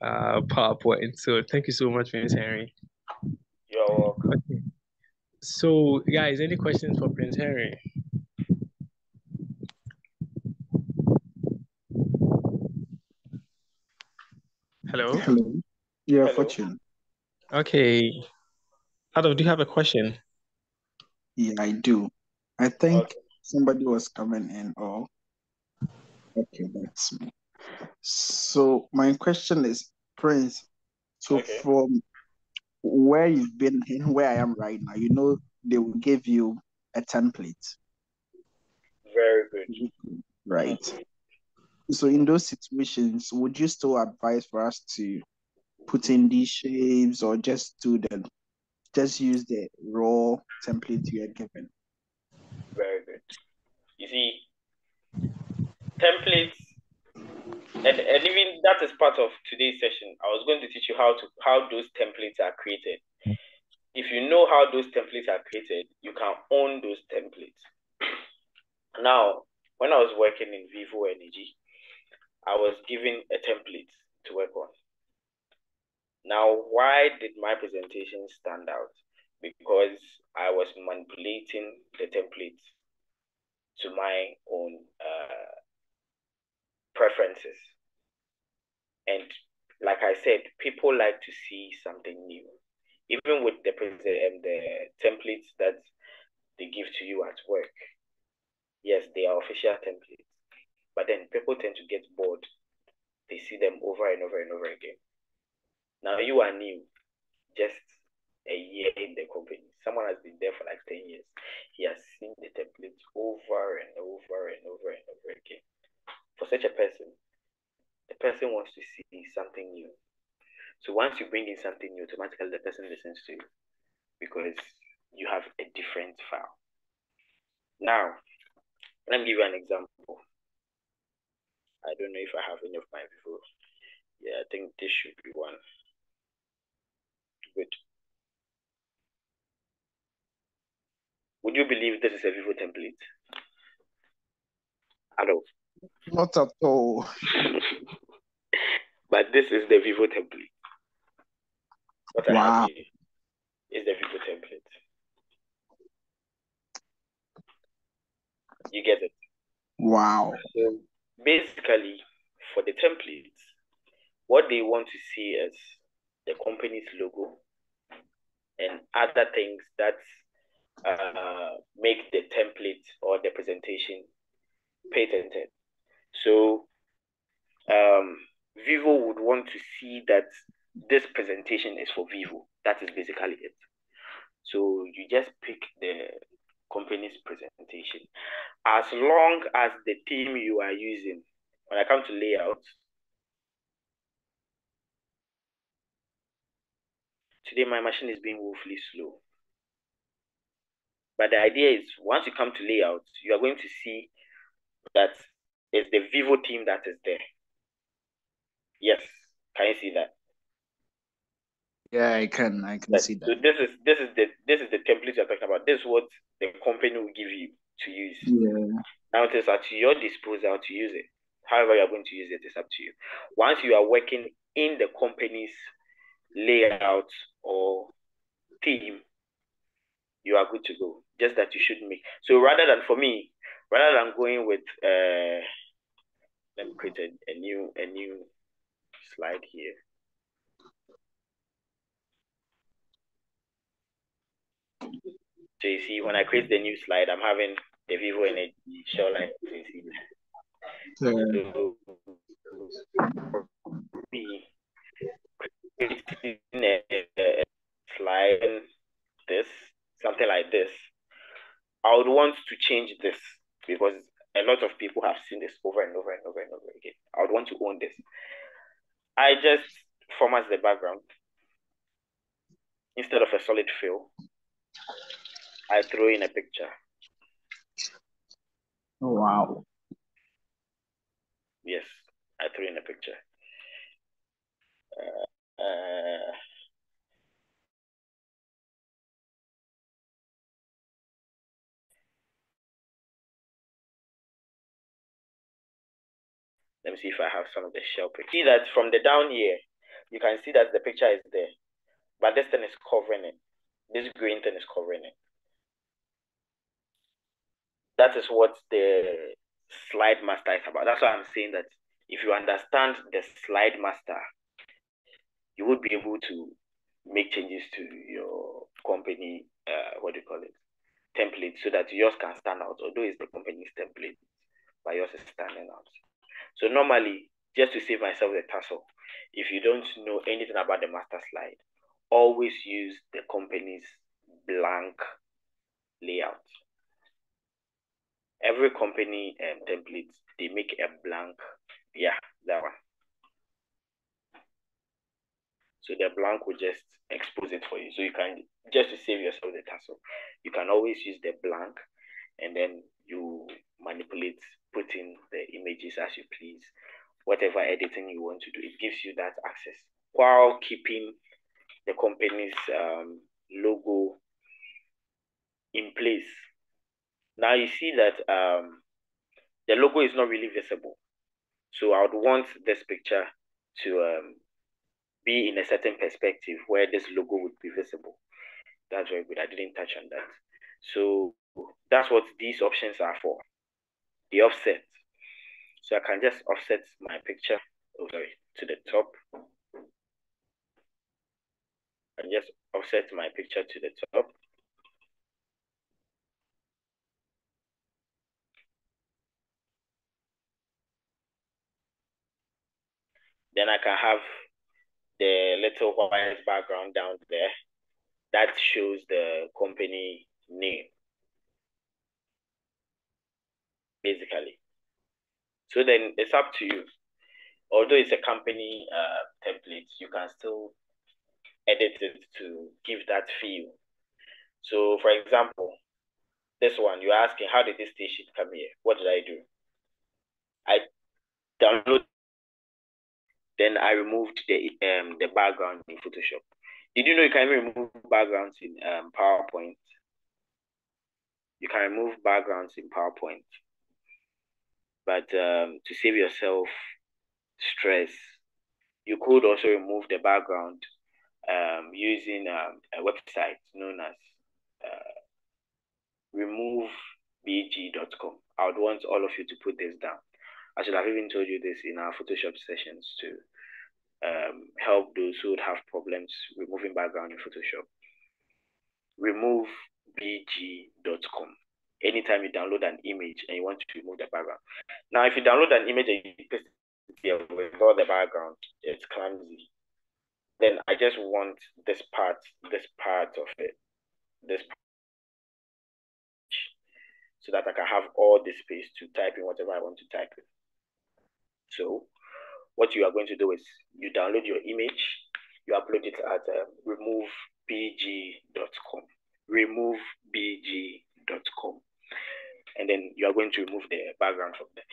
PowerPoint. So thank you so much, Prince Henry. You're welcome. Okay. So guys, any questions for Prince Henry? Hello? Hello. Yeah, Hello. Fortune. Okay. Adolf, do you have a question? Yeah, I do. I think Okay. somebody was coming in. Oh, okay, that's me. So my question is, Prince, so Okay. from where you've been and where I am right now, they will give you a template, Very good. right? So in those situations, would you still advise for us to put in these shapes or just use the raw template you are given? Very good. You see, templates, and even that is part of today's session. I was going to teach you how those templates are created. If you know how those templates are created, you can own those templates. Now, when I was working in Vivo Energy, I was given a template to work on. Now, why did my presentation stand out? Because I was manipulating the template to my own preferences. And like I said, people like to see something new. Even with the templates that they give to you at work, yes, they are official templates. But then people tend to get bored. They see them over and over and over again. Now you are new, just a year in the company. Someone has been there for like 10 years. He has seen the templates over and over and over and over again. For such a person, the person wants to see something new. So once you bring in something new, automatically the person listens to you because you have a different file. Now, let me give you an example. I don't know if I have any of my Vivo. Yeah, I think this should be one. Good. Would you believe this is a Vivo template? Hello. Not at all. But this is the Vivo template. What I have here is the Vivo template. You get it? Wow. So basically, for the templates, what they want to see is the company's logo and other things that make the template or the presentation patented. So Vivo would want to see that this presentation is for Vivo. That is basically it. So you just pick the company's presentation. As long as the theme you are using, when I come to layout, today my machine is being woefully slow. But the idea is once you come to layout, you are going to see that it's the Vivo theme that is there. Yes, can you see that? Yeah, I can see So that. this is the template you're talking about. This is what the company will give you to use. Yeah. Now it is at your disposal to use it. However you are going to use it is up to you. Once you are working in the company's layout or theme, you are good to go. Just that you shouldn't make. So rather than going with let me create a new slide here. So you see, when I create the new slide, I'm having the Vivo Energy Shoreline. You see Yeah. so me creating a slide this, something like this, I would want to change this because a lot of people have seen this over and over and over and over again. I would want to own this. I just format the background. Instead of a solid fill, I throw in a picture. Oh, wow. Yes, I throw in a picture. Let me see if I have some of the shell pictures. See that from the down here, you can see that the picture is there, but this thing is covering it. This green thing is covering it. That is what the slide master is about. That's why I'm saying that if you understand the slide master, you would be able to make changes to your company, what do you call it, template, so that yours can stand out. Although it's the company's template, but yours is standing out. So normally, just to save myself the tassel, if you don't know anything about the master slide, always use the company's blank layout. Every company template, they make a blank, yeah, that one. So the blank will just expose it for you. So you can, just to save yourself the tassel, you can always use the blank and then you manipulate, put in the images as you please, whatever editing you want to do. It gives you that access while keeping the company's logo in place. Now you see that the logo is not really visible. So I would want this picture to be in a certain perspective where this logo would be visible. That's very good. I didn't touch on that. So that's what these options are for. The offset. So I can just offset my picture, to the top. And just offset my picture to the top. Then I can have the little white background down there that shows the company name, basically. So then it's up to you. Although it's a company template, you can still edit it to give that feel. So for example, this one, you're asking, how did this station come here? What did I do? I download, then I removed the background in Photoshop. Did you know you can even remove backgrounds in PowerPoint? You can remove backgrounds in PowerPoint. But to save yourself stress, you could also remove the background using a website known as removebg.com. I would want all of you to put this down. I should have even told you this in our Photoshop sessions to help those who would have problems removing background in Photoshop. Removebg.com. Anytime you download an image and you want to remove the background. Now, if you download an image and you paste it here without the background, it's clumsy. Then I just want this part of it, this part, so that I can have all the space to type in whatever I want to type in. So what you are going to do is you download your image, you upload it at removebg.com. Removebg.com. And then you are going to remove the background from there.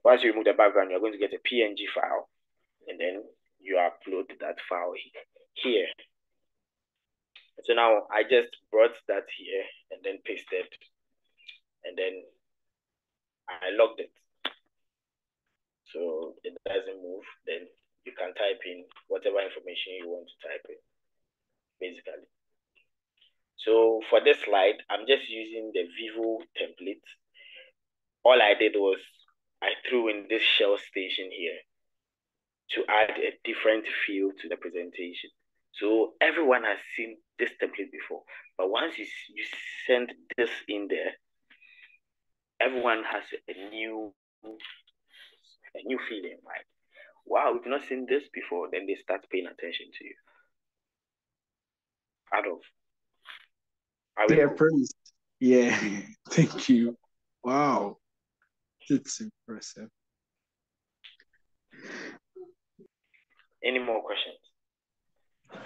Once you remove the background, you're going to get a PNG file, and then you upload that file here. So now I just brought that here and then pasted, and then I logged it. So it doesn't move. Then you can type in whatever information you want to type in, basically. So for this slide, I'm just using the Vivo template. All I did was I threw in this shell station here to add a different feel to the presentation. So everyone has seen this template before, but once you send this in there, everyone has a new feeling, like, wow, we've not seen this before. Then they start paying attention to you. Adolf, Yeah, praise. Yeah, thank you. Wow, it's impressive. Any more questions?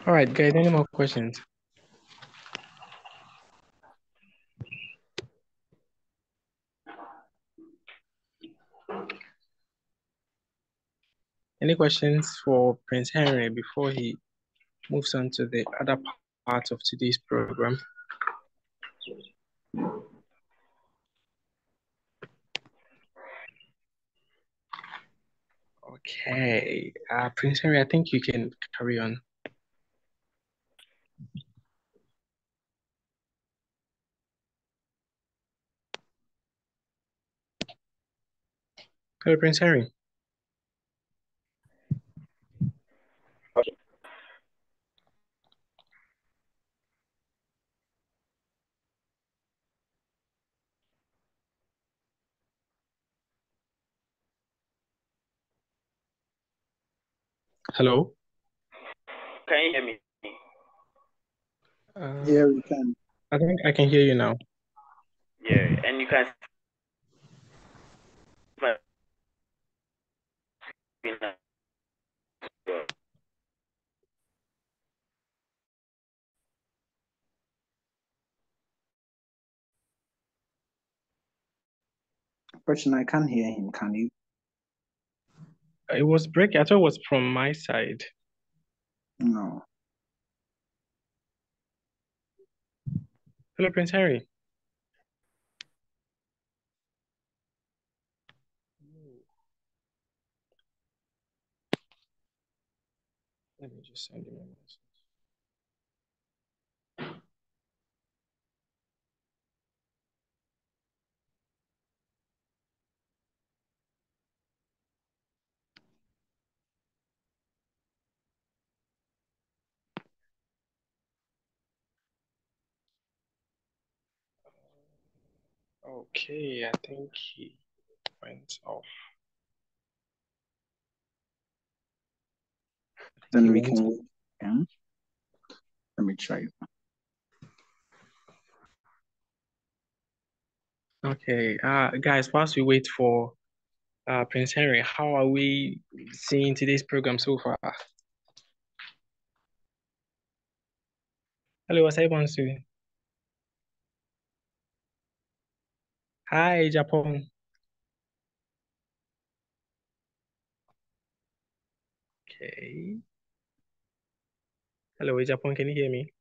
All right, guys, any more questions? Any questions for Prince Henry before he moves on to the other part of today's program? Okay, Prince Henry, I think you can carry on. Hello, Prince Henry. Okay. Hello? Can you hear me? Yeah, we can. I think I can hear you now. Yeah, and you can Question, I can't hear him. Can you? It was breaking. I thought it was from my side. No. Hello, Prince Henry. Let me just send him a message. Okay, I think he went off. Then we can wait. Yeah? Let me try. Okay, guys, whilst we wait for Prince Henry, how are we seeing today's program so far? Hello, what's everyone doing? Hi, Japan. Okay. Hello, Japan, can you hear me?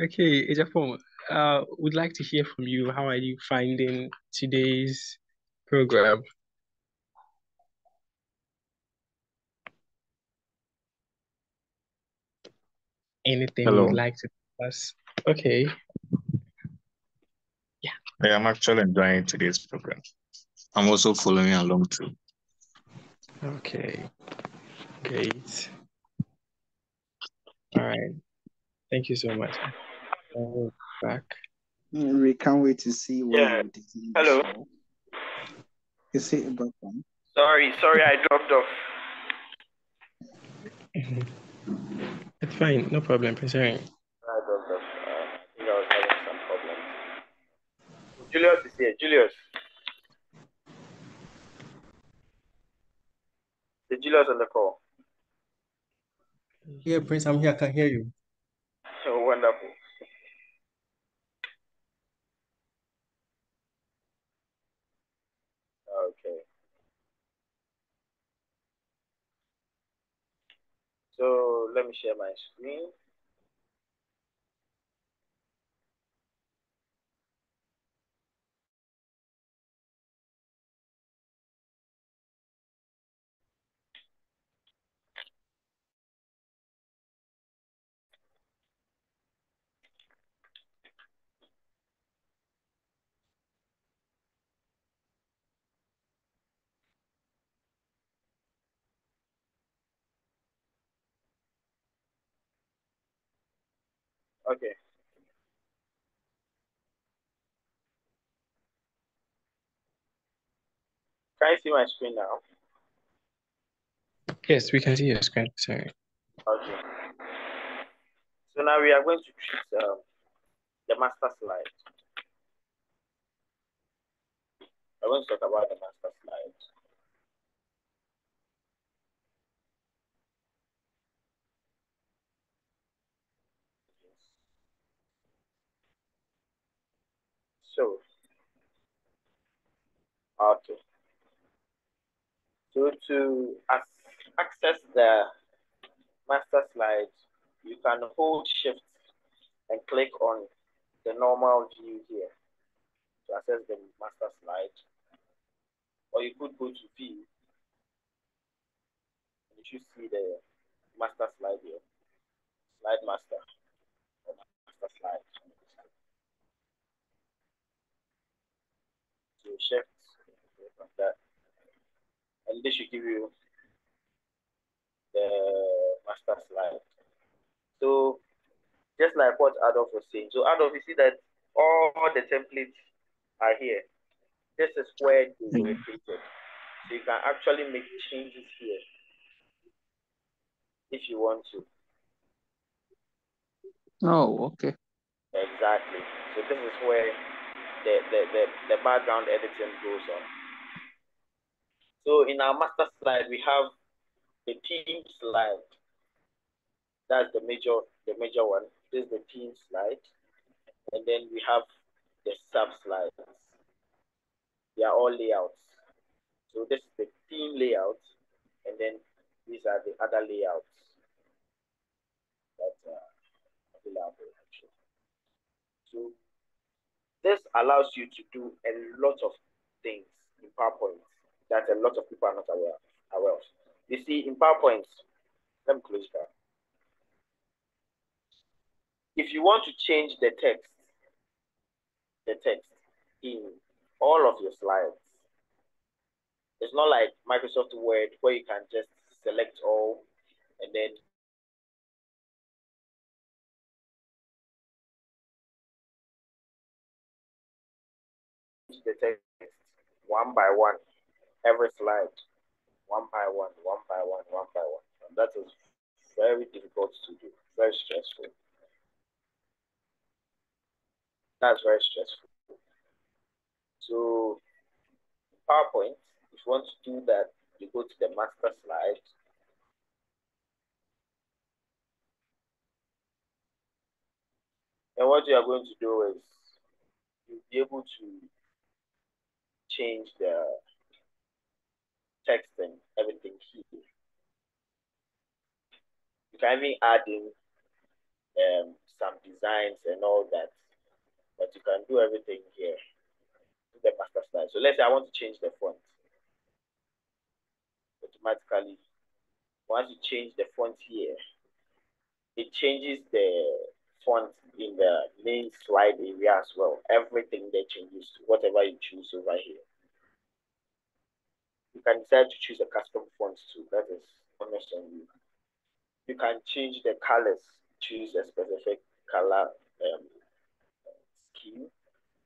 Okay, Ejapon, would like to hear from you. How are you finding today's program? Anything Hello. you'd like to tell us? Okay. Yeah, I'm actually enjoying today's program. I'm also following along too. Okay. Great. All right. Thank you so much. I'll be back. We can't wait to see what you did. Hello. Is it about one? Sorry, I dropped off. It's fine. No problem, Prince Henry. I dropped off. I think I was having some problems. Julius is here. Julius. The Julius on the call. Yeah, Prince, I'm here. I can hear you. Oh, wonderful. Okay. let me share my screen. Okay. Can you see my screen now? Yes, we can see your screen. Sorry. Okay. So now we are going to treat the master slide. I'm going to talk about the master slide. So, okay. So to access the master slide, you can hold shift and click on the normal view here to access the master slide. Or you could go to view and you should see the master slide here. Slide master or master slide. So shift like that. And this should give you the master slide. So just like what Adolf was saying. So Adolf, you see that all the templates are here. This is where they were created. So you can actually make changes here if you want to. Oh, okay. Exactly. So this is where the background editing goes on. So in our master slide, we have the theme slide. That's the major one. This is the theme slide. And then we have the sub slides. They are all layouts. So this is the theme layout, and then these are the other layouts that are available. So this allows you to do a lot of things in PowerPoint that a lot of people are not aware of. You see, in PowerPoint, let me close that. If you want to change the text in all of your slides, it's not like Microsoft Word where you can just select all and then the text one by one, every slide, one by one, one by one, one by one. And that is very difficult to do, very stressful. That's very stressful. So PowerPoint, if you want to do that, you go to the master slide. And what you are going to do is you'll be able to change the text and everything here. You can even add in some designs and all that, but you can do everything here in the master slide. So let's say I want to change the font. Automatically, once you change the font here, it changes the font in the main slide area as well. Everything that changes to whatever you choose over here. You can decide to choose a custom font too. That is honest on you. You can change the colors, choose a specific color scheme.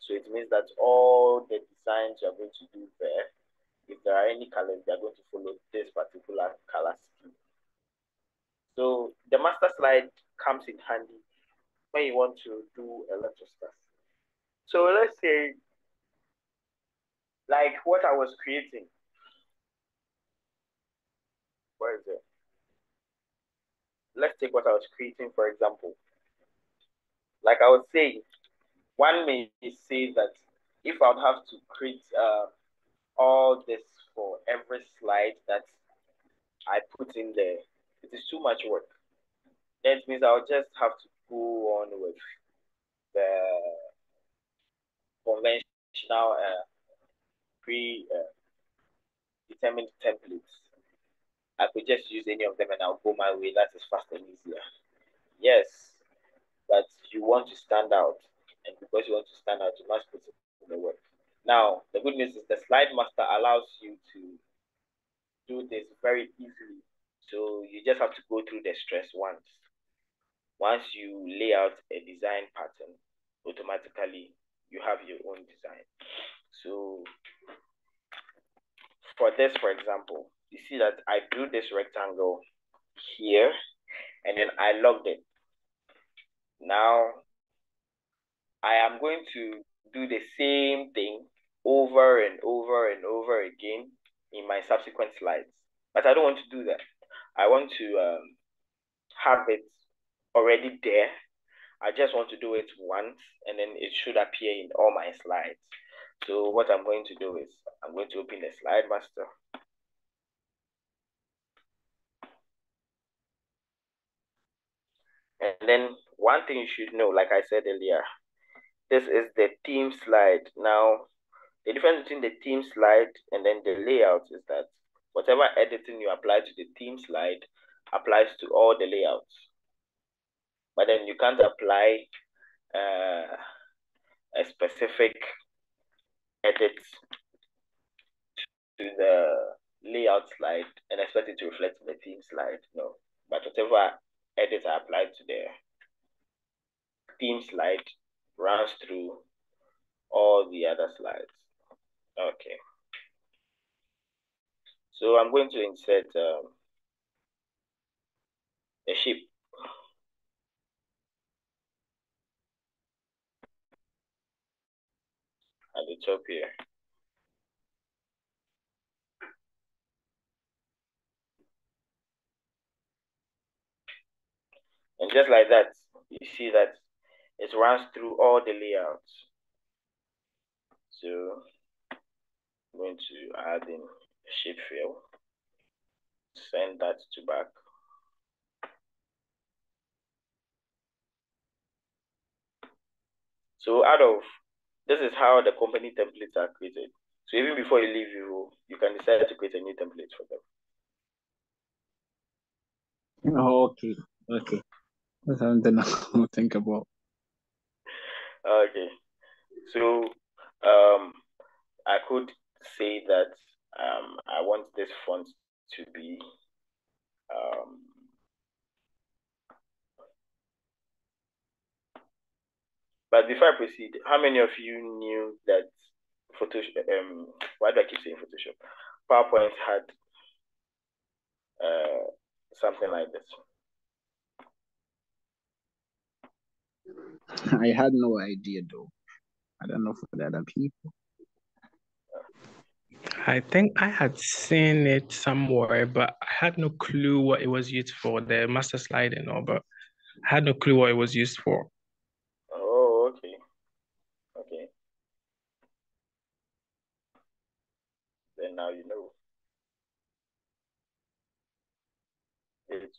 So it means that all the designs you're going to do there, if there are any colors, they're going to follow this particular color scheme. So the master slide comes in handy when you want to do a lot of stuff. So let's say, like what I was creating. Where is it? Let's take what I was creating, for example. Like I was saying, one may say that if I would have to create all this for every slide that I put in there, it is too much work. That means I'll just have to go on with the conventional pre-determined templates. I could just use any of them and I'll go my way. That is fast and easier. Yes, but you want to stand out. And because you want to stand out, you must put it in the work. Now, the good news is the Slide Master allows you to do this very easily. So you just have to go through the stress once. Once you lay out a design pattern, automatically you have your own design. So for this, for example, you see that I drew this rectangle here and then I logged it. Now I am going to do the same thing over and over and over again in my subsequent slides. But I don't want to do that. I want to have it already there. I just want to do it once and then it should appear in all my slides. So what I'm going to do is I'm going to open the Slide Master. And then one thing you should know, like I said earlier, this is the theme slide. Now, the difference between the theme slide and then the layout is that whatever editing you apply to the theme slide applies to all the layouts. But then you can't apply a specific edit to the layout slide and expect it to reflect in the theme slide. No, but whatever edit I applied to the theme slide runs through all the other slides. Okay. So I'm going to insert a shape. At the top here. And just like that, you see that it runs through all the layouts. So I'm going to add in a shape fill, send that to back. So this is how the company templates are created. So even before you leave Vivo, you can decide to create a new template for them. Okay. That's something I'll think about. Okay. So I could say that I want this font to be but before I proceed, how many of you knew that Photoshop, why do I keep saying Photoshop? PowerPoint had something like this? I had no idea though. I don't know for the other people. I think I had seen it somewhere, but I had no clue what it was used for, the master slide and all, but I had no clue what it was used for. Oh, okay. Okay. Then now you know. It's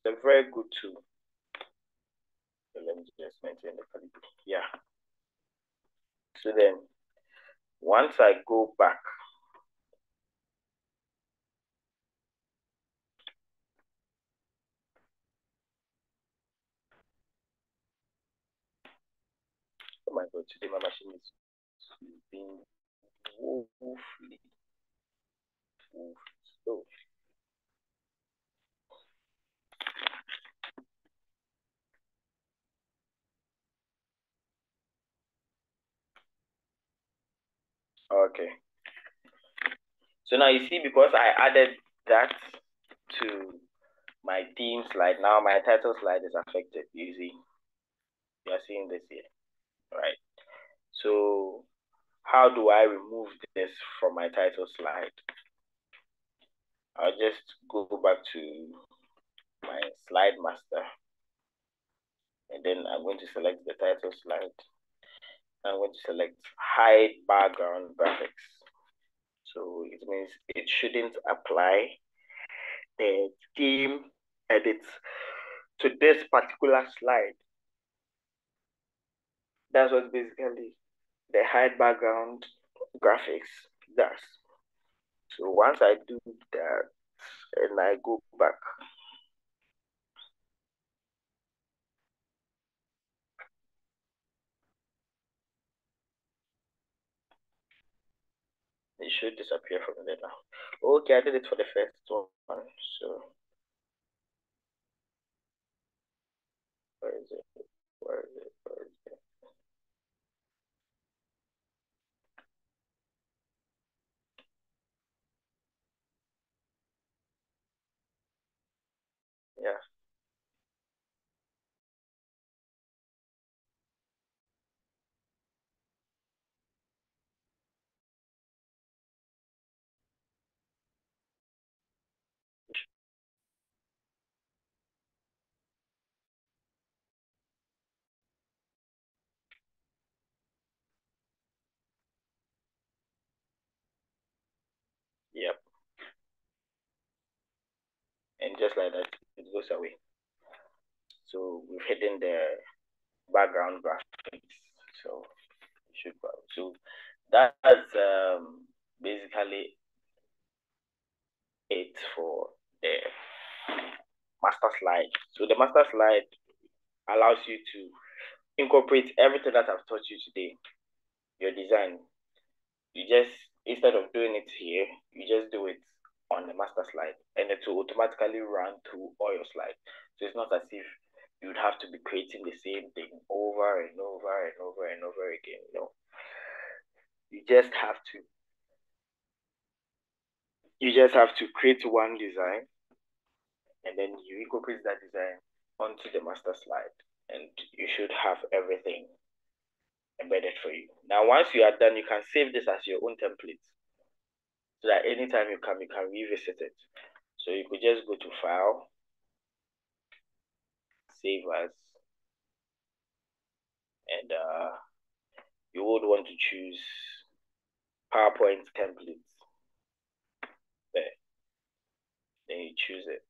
a very good tool. So let me just maintain the quality. Yeah. So then once I go back, oh my God, today my machine is being woefully slow. Okay. So now you see, because I added that to my theme slide, now my title slide is affected. You see, you are seeing this here, right? So how do I remove this from my title slide? I'll just go back to my Slide Master, and then I'm going to select the title slide. I'm going to select hide background graphics. So it means it shouldn't apply the theme edit to this particular slide. That's what basically the hide background graphics does. So once I do that and I go back, it should disappear from there now. Okay, I did it for the first one. So where is it? Where is it? Where is it? Yeah. Yep. And just like that, it goes away. So we've hidden the background graphics. So it should go. So that's basically it for the master slide. So the master slide allows you to incorporate everything that I've taught you today. Your design. You just, instead of doing it here, you just do it on the master slide, and it will automatically run through all your slides. So it's not as if you'd have to be creating the same thing over and over and over and over again. No, you just have to create one design, and then you incorporate that design onto the master slide, and you should have everything embedded for you. Now, once you are done, you can save this as your own template, so that anytime you come, you can revisit it. So you could just go to File, Save As, and you would want to choose PowerPoint templates. There. Then you choose it.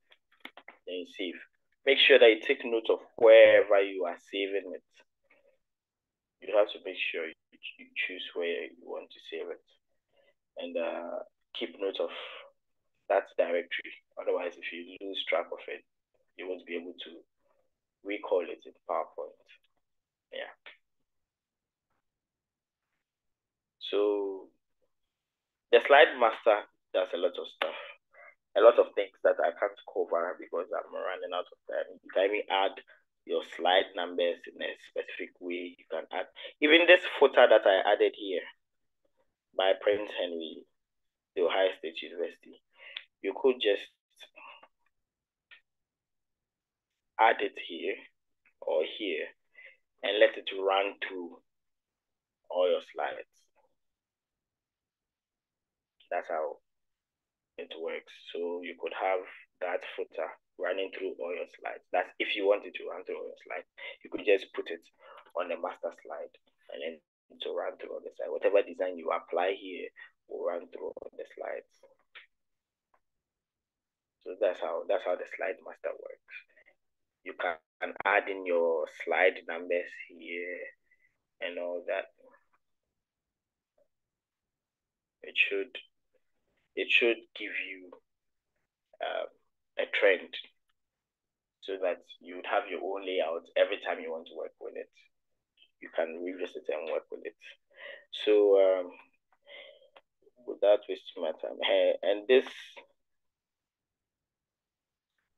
Then you save. Make sure that you take note of wherever you are saving it. You have to make sure you choose where you want to save it. And keep note of that directory. Otherwise, if you lose track of it, you won't be able to recall it in PowerPoint. Yeah. So the slide master does a lot of stuff, a lot of things that I can't cover because I'm running out of time. You can even add your slide numbers in a specific way. You can add even this footer that I added here by Prince Henry, the Ohio State University. You could just add it here or here and let it run through all your slides. That's how it works. So you could have that footer running through all your slides. That's if you wanted to run through all your slides. You could just put it on the master slide and then to run through on the slide. Whatever design you apply here will run through on the slides. So that's how the slide master works. You can add in your slide numbers here and all that. It should give you a trend so that you would have your own layout every time you want to work with it. You can revisit and work with it. So without wasting my time, and this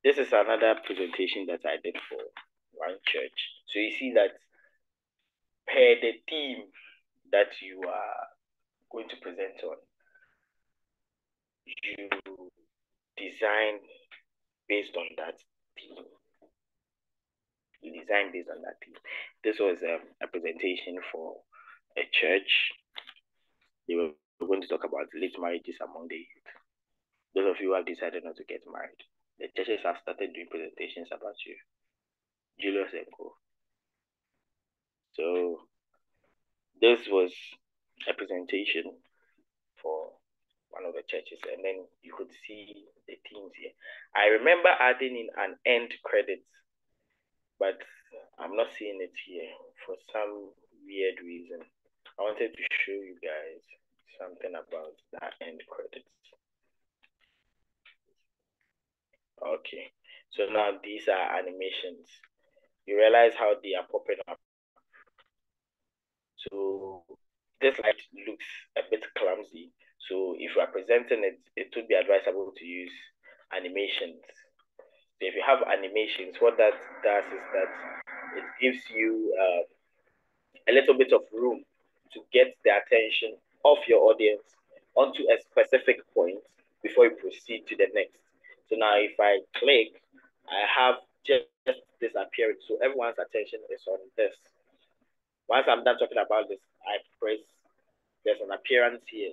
is another presentation that I did for one church. So you see that per the theme that you are going to present on, you design based on that theme. You design based on that theme. This was a presentation for a church. They were going to talk about late marriages among the youth. Those of you who have decided not to get married, the churches have started doing presentations about you. Julius and Co. So this was a presentation for one of the the churches, and then you could see the themes here. I remember adding in an end credit, but I'm not seeing it here for some weird reason. I wanted to show you guys something about that end credits. Okay, so now these are animations. You realize how they are popping up. So this slide looks a bit clumsy. So if you are presenting it, it would be advisable to use animations. So if you have animations, what that does is that it gives you a little bit of room to get the attention of your audience onto a specific point before you proceed to the next. So now if I click, I have just this appearing. So everyone's attention is on this. Once I'm done talking about this, I press, there's an appearance here.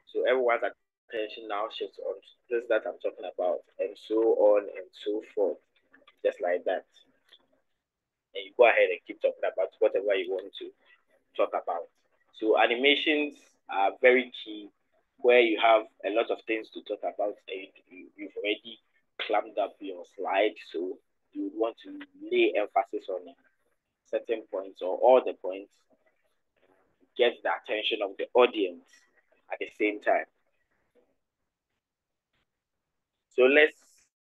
So everyone's attention now shifts on this that I'm talking about, and so on and so forth, just like that. And you go ahead and keep talking about whatever you want to talk about. So animations are very key where you have a lot of things to talk about and you've already clamped up your slide. So you want to lay emphasis on certain points or all the points, get the attention of the audience at the same time. So let's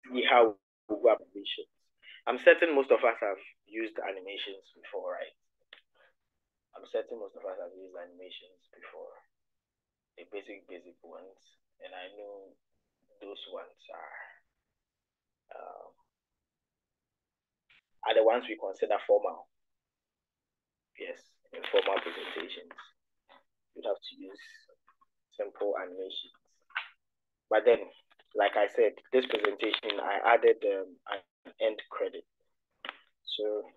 see how we go about animations. I'm certain most of us have used animations before, right? I'm certain most of us have used animations before. The basic ones, and I know those ones are the ones we consider formal. Yes, in formal presentations, you'd have to use simple animations. But then, like I said, this presentation, I added an end credit. So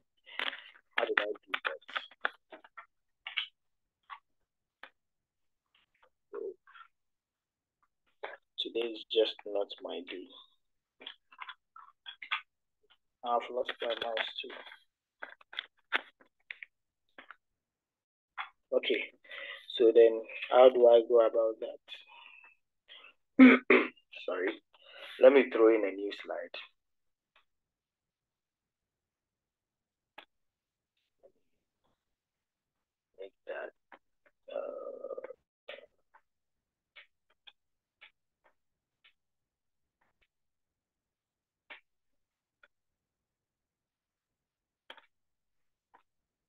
how did I do that? So, today's just not my day. I've lost my mouse too. Okay, so then how do I go about that? Sorry, let me throw in a new slide. Make that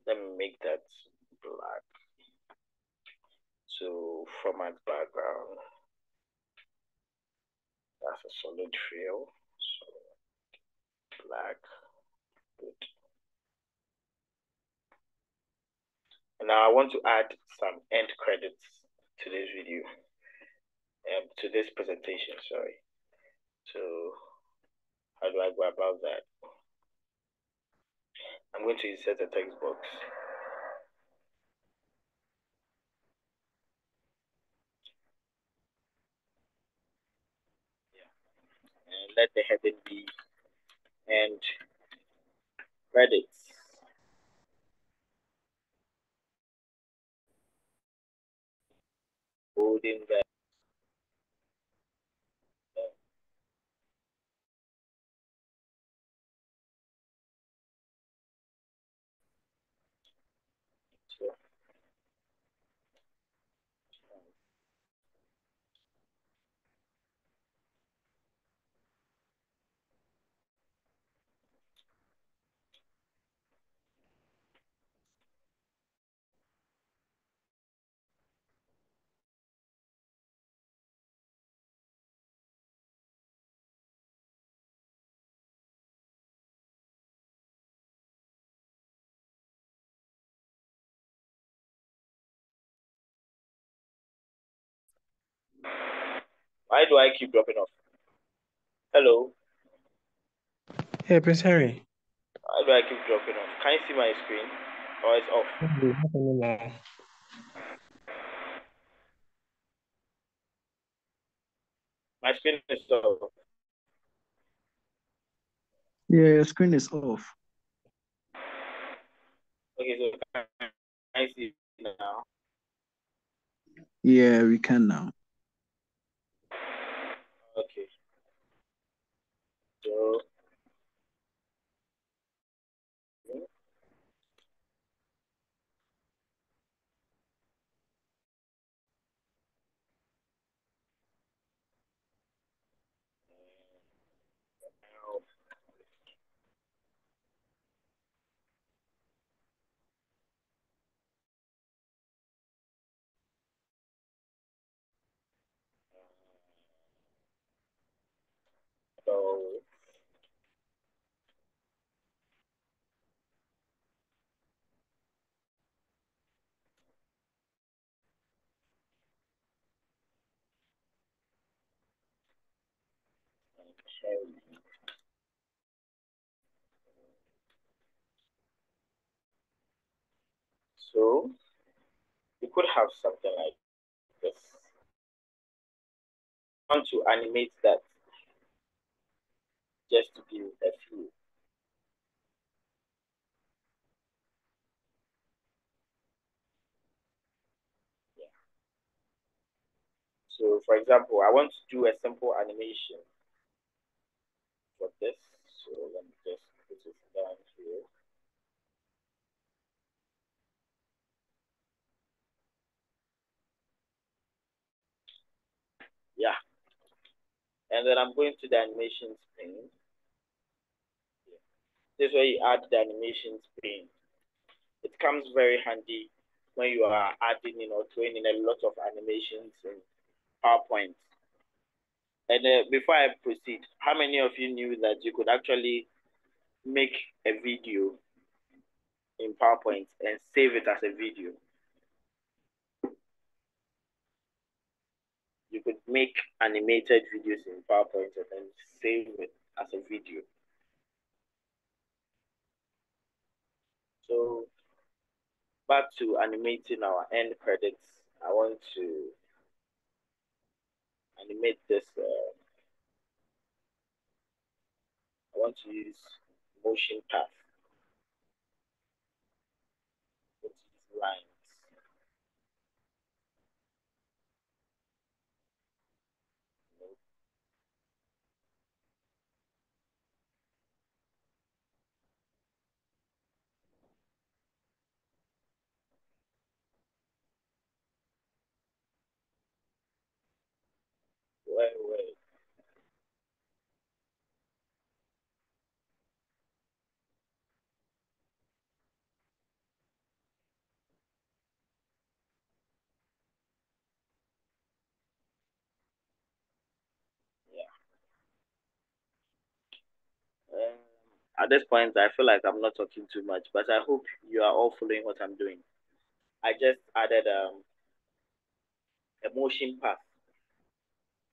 let me make that black. So format background, that's a solid fill. So black, good. And now I want to add some end credits to this video, to this presentation, sorry. So how do I go about that? I'm going to insert a text box. And let the heading be end credits. Holding that. Why do I keep dropping off? Hello? Hey, Prince Harry. Why do I keep dropping off? Can you see my screen? Or it's off? Not anymore. My screen is off. Yeah, your screen is off. Okay, so can I see it now? Yeah, we can now. So you could have something like this. I want to animate that just to give a feel. Yeah. So for example, I want to do a simple animation for this. So let me just put it down here. Yeah. And then I'm going to the animations pane. This is where you add the animations pane. It comes very handy when you are adding or throwing in a lot of animations in PowerPoint. And before I proceed, how many of you knew that you could actually make a video in PowerPoint and save it as a video? You could make animated videos in PowerPoint and then save it as a video. So back to animating our end credits. I want to animate this. I want to use motion path with these lines. Wait. Yeah. At this point, I feel like I'm not talking too much, but I hope you are all following what I'm doing. I just added a motion path.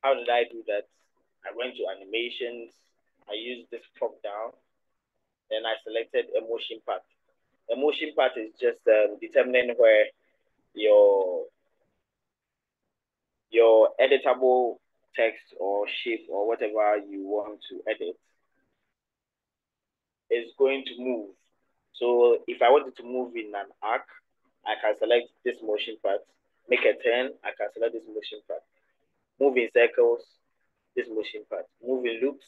How did I do that? I went to animations. I used this drop down. Then I selected a motion path. A motion path is just determining where your editable text or shape or whatever you want to edit is going to move. So if I wanted to move in an arc, I can select this motion path. Make a turn, I can select this motion path. Move in circles, this motion path. Move in loops,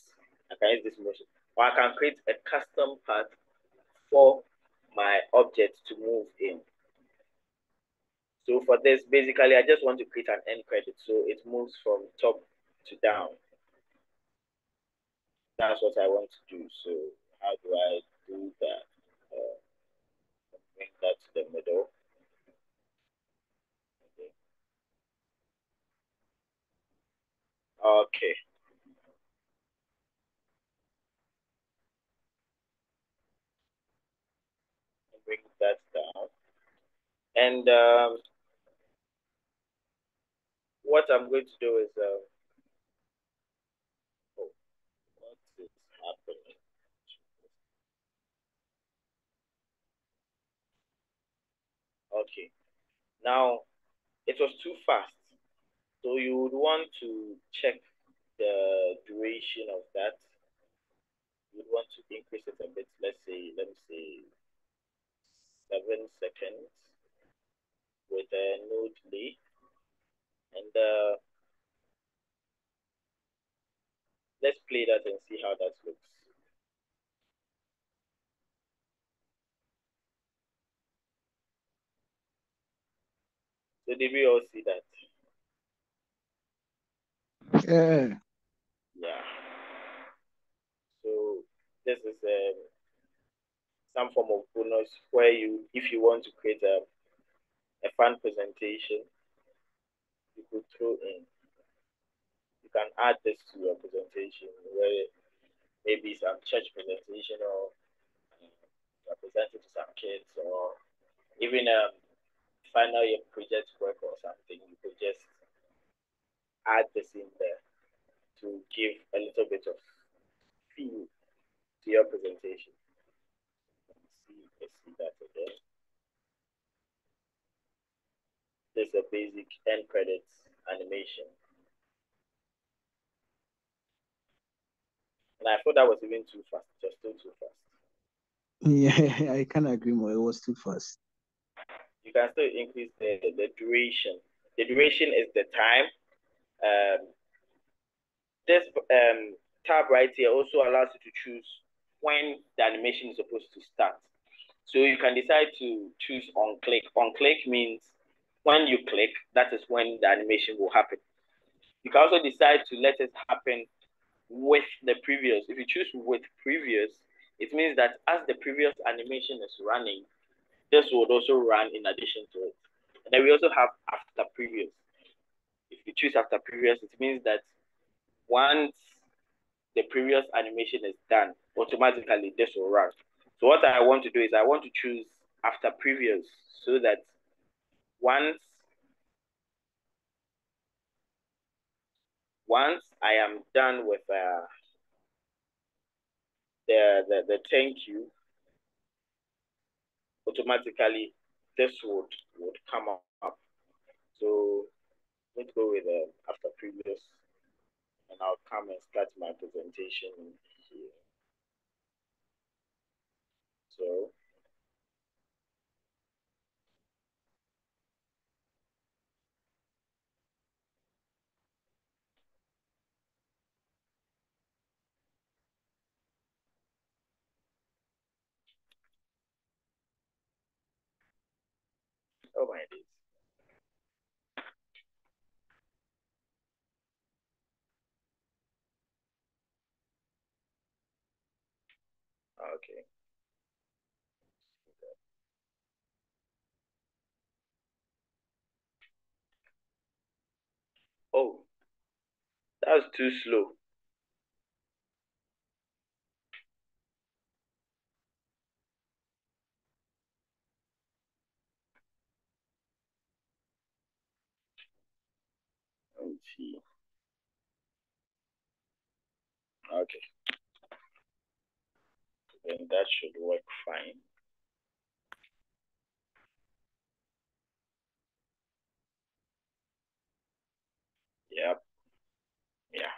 I can use this motion. Or I can create a custom path for my object to move in. So for this, basically, I just want to create an end credit. So it moves from top to down. That's what I want to do. So how do I do that? Bring that to the middle. Okay. Bring that down. And what I'm going to do is, oh, what is happening? Okay. Now, it was too fast. So you would want to check the duration of that. You would want to increase it a bit. Let me say 7 seconds with a node delay. And let's play that and see how that looks. So did we all see that? Yeah. Yeah. So this is some form of bonus where if you want to create a fun presentation, you could throw in. You can add this to your presentation where maybe some church presentation or presenting to some kids or even final year project work or something. You could just add this in there to give a little bit of feel to your presentation. Let's see that again. This is a basic end credits animation. And I thought that was even too fast, just still too fast. Yeah, I can agree more. It was too fast. You can still increase the duration. The duration is the time. This tab right here also allows you to choose when the animation is supposed to start. So you can decide to choose on click. On click means when you click, that is when the animation will happen. You can also decide to let it happen with the previous. If you choose with previous, it means that as the previous animation is running, this would also run in addition to it. And then we also have after previous. If you choose after previous, it means that once the previous animation is done, automatically this will run. So what I want to do is I want to choose after previous so that once I am done with the thank you, automatically this would come up. So let's go with after previous, and I'll come and start my presentation here. So oh my days. Okay. Oh, that's too slow. Let me see. Okay. Then that should work fine. Yep. Yeah.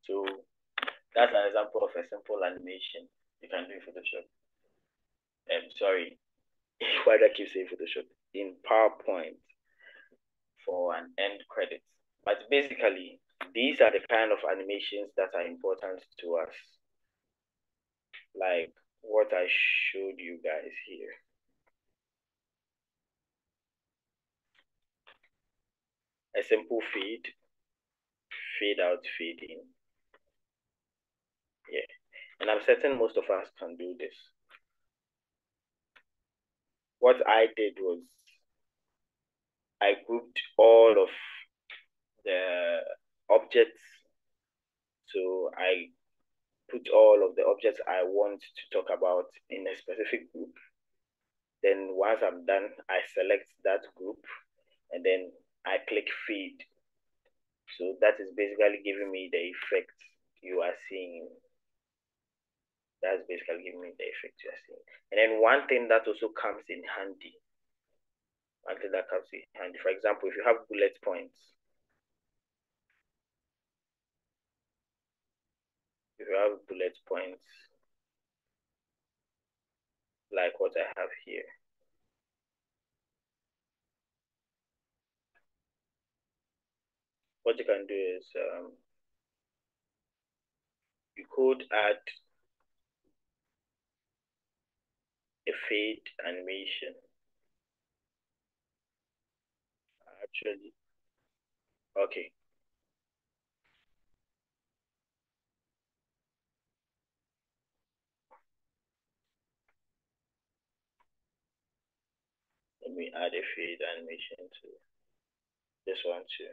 So that's an example of a simple animation you can do in Photoshop. Sorry, why do I keep saying Photoshop? In PowerPoint for an end credit. But basically, these are the kind of animations that are important to us. Like what I showed you guys here. A simple fade out, fade in. Yeah. And I'm certain most of us can do this. What I did was I grouped all of the objects. So I put all of the objects I want to talk about in a specific group. Then once I'm done, I select that group and then I click feed. So that is basically giving me the effect you are seeing. That's basically giving me the effect you are seeing. And then one thing that also comes in handy, for example, if you have bullet points, like what I have here, what you can do is you could add a fade animation. Actually, okay. Let me add a fade animation to this one too.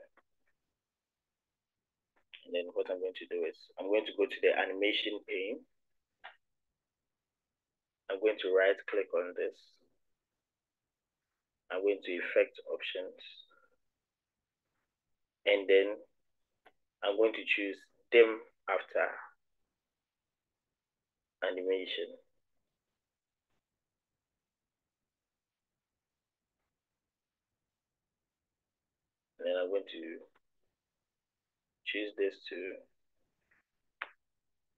And then what I'm going to do is I'm going to go to the animation pane. I'm going to right click on this. I'm going to effect options. And then I'm going to choose dim after animation. And then I'm going to choose this to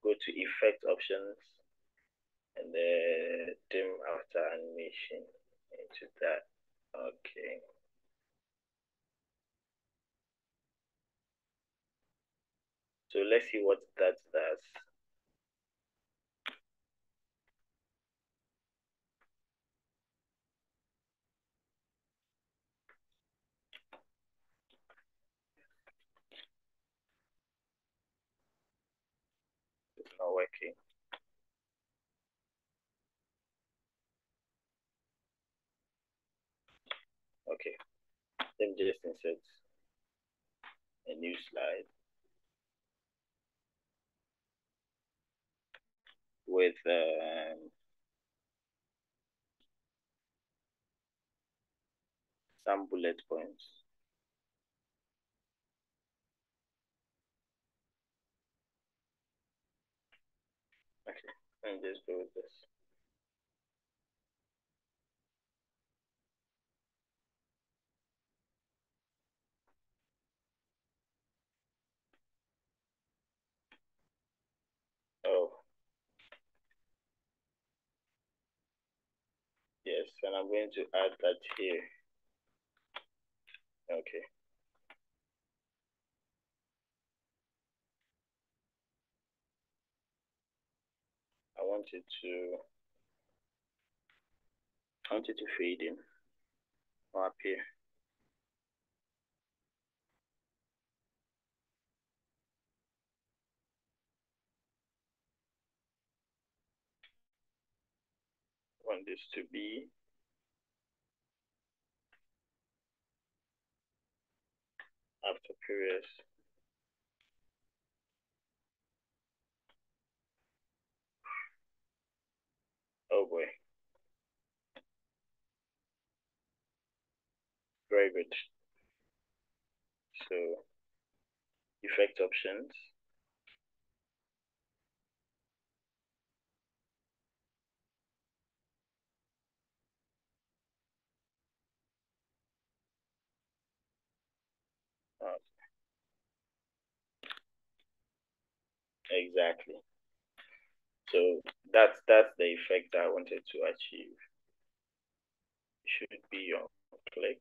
go to effect options and then dim after animation into that. Okay. So let's see what that does. It's not working. Okay. Let me just insert a new slide with some bullet points. Okay, and just go with this. Oh, yes, and I'm going to add that here. Okay. I want it to fade in or appear. I want this to be after previous. Oh boy. Very good. So effect options. Exactly. So that's the effect I wanted to achieve. It should be on click.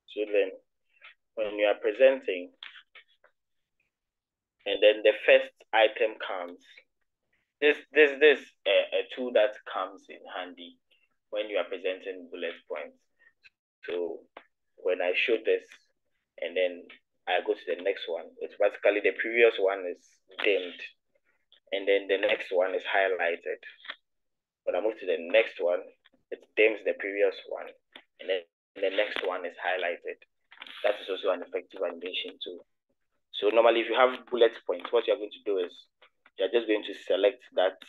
So then when you are presenting and then the first item comes, this a tool that comes in handy when you are presenting bullet points. So when I show this and then I go to the next one, it's basically the previous one is dimmed and then the next one is highlighted. When I move to the next one, it dims the previous one and then the next one is highlighted. That is also an effective animation too. So normally if you have bullet points, what you're going to do is you're just going to select that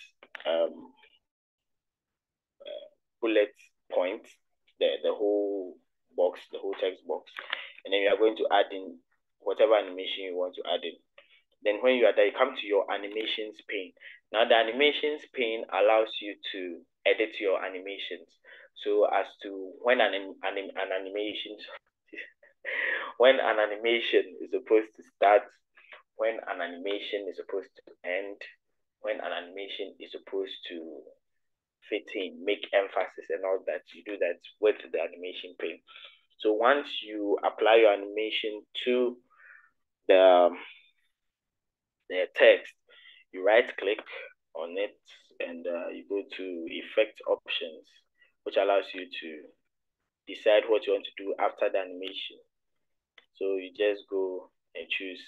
bullet point, the whole box, the whole text box, and then you are going to add in whatever animation you want to add in. Then when you are there, you come to your animations pane. Now the animations pane allows you to edit your animations. So as to when an animation when an animation is supposed to start, when an animation is supposed to end, when an animation is supposed to fit in, make emphasis and all that, you do that with the animation pane. So once you apply your animation to the text, you right click on it and you go to effect options, which allows you to decide what you want to do after the animation. So you just go and choose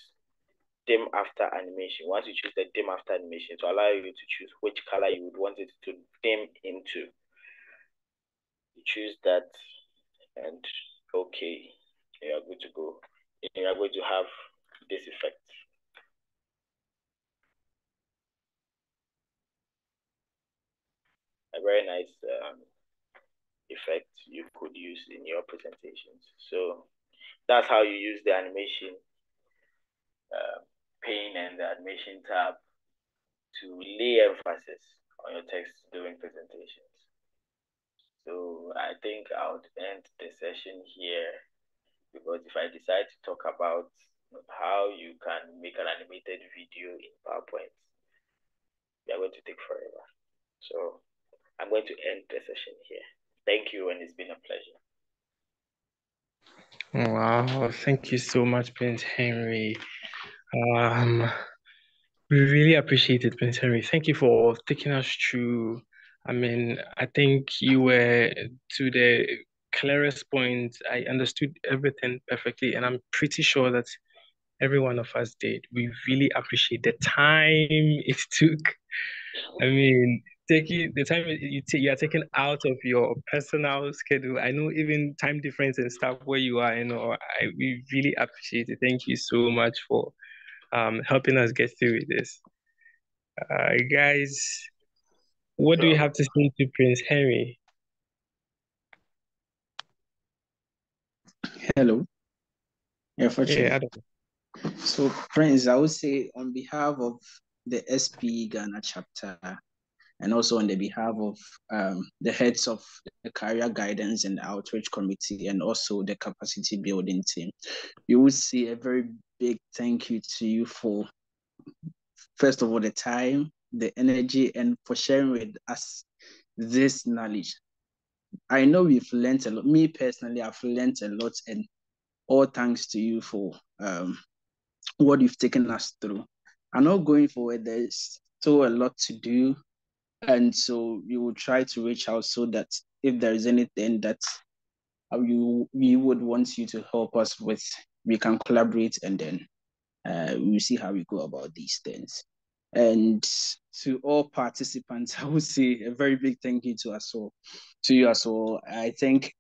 dim after animation. Once you choose the dim after animation, to allow you to choose which color you would want it to dim into. You choose that and okay, you are good to go. You are going to have this effect. A very nice effect you could use in your presentations. So that's how you use the animation pane and the admission tab to lay emphasis on your text during presentations. So I think I would end the session here, because if I decide to talk about how you can make an animated video in PowerPoint, we are going to take forever. So I'm going to end the session here. Thank you, and it's been a pleasure. Wow, thank you so much, Prince Henry. We really appreciate it, Prince Henry. Thank you for taking us through. I mean, I think you were to the clearest point. I understood everything perfectly, and I'm pretty sure that every one of us did. We really appreciate the time it took. I mean, taking the time you are taking out of your personal schedule. I know even time difference and stuff where you are, we really appreciate it. Thank you so much for helping us get through this. Guys, what do you have to say to Prince Henry? Hello. Yeah, for sure. Yeah, So, Prince, I would say on behalf of the SP Ghana chapter, and also on the behalf of the heads of the career guidance and outreach committee, and also the capacity building team, we would say a very big thank you to you for, first of all, the time, the energy, and for sharing with us this knowledge. I know we've learned a lot. Me personally, I've learned a lot, and all thanks to you for what you've taken us through. I know going forward, there's still a lot to do. And so we will try to reach out so that if there is anything that we would want you to help us with, we can collaborate, and then we'll see how we go about these things. And to all participants, I would say a very big thank you to us all, to you as well. I think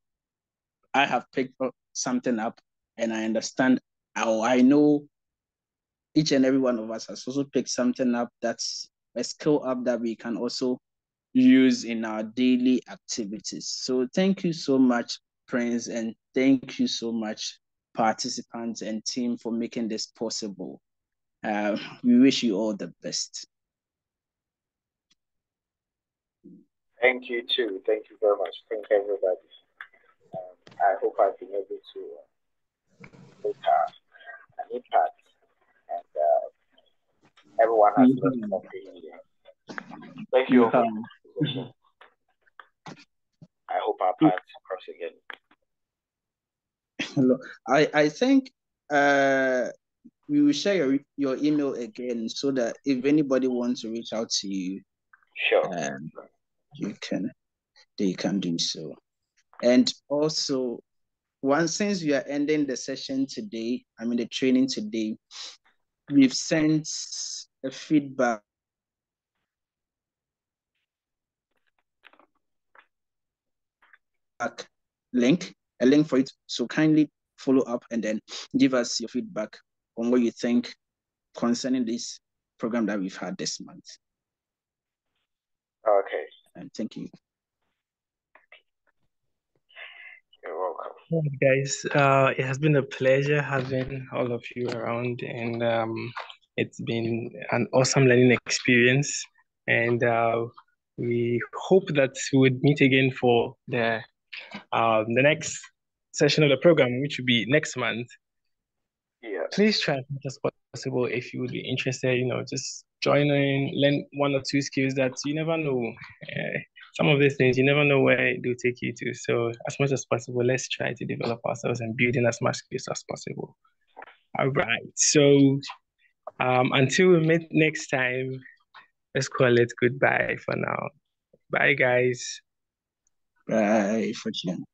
I have picked something up, and I understand, or I know each and every one of us has also picked something up that's a skill up that we can also use in our daily activities. So thank you so much, Prince, and thank you so much, participants and team, for making this possible. We wish you all the best. Thank you too. Thank you very much. Thank everybody. I hope I've been able to make an impact, and everyone has learned something. Thank you. I hope our paths cross again. Hello. I think we will share your email again, so that if anybody wants to reach out to you, sure, they can do so. And also, since we are ending the session today, the training today, we've sent a feedback link, a link for it. So kindly follow up and then give us your feedback on what you think concerning this program that we've had this month. Okay. And thank you. You're welcome. Well, guys, it has been a pleasure having all of you around, and it's been an awesome learning experience. And we hope that we would meet again for the next session of the program, which will be next month. Yeah. Please try as much as possible if you would be interested. Just join in, learn one or two skills that you never know. Some of these things you never know where it will take you to. So as much as possible, let's try to develop ourselves and build in as much skills as possible. All right. So until we meet next time, let's call it goodbye for now. Bye, guys. Bye, Fortune.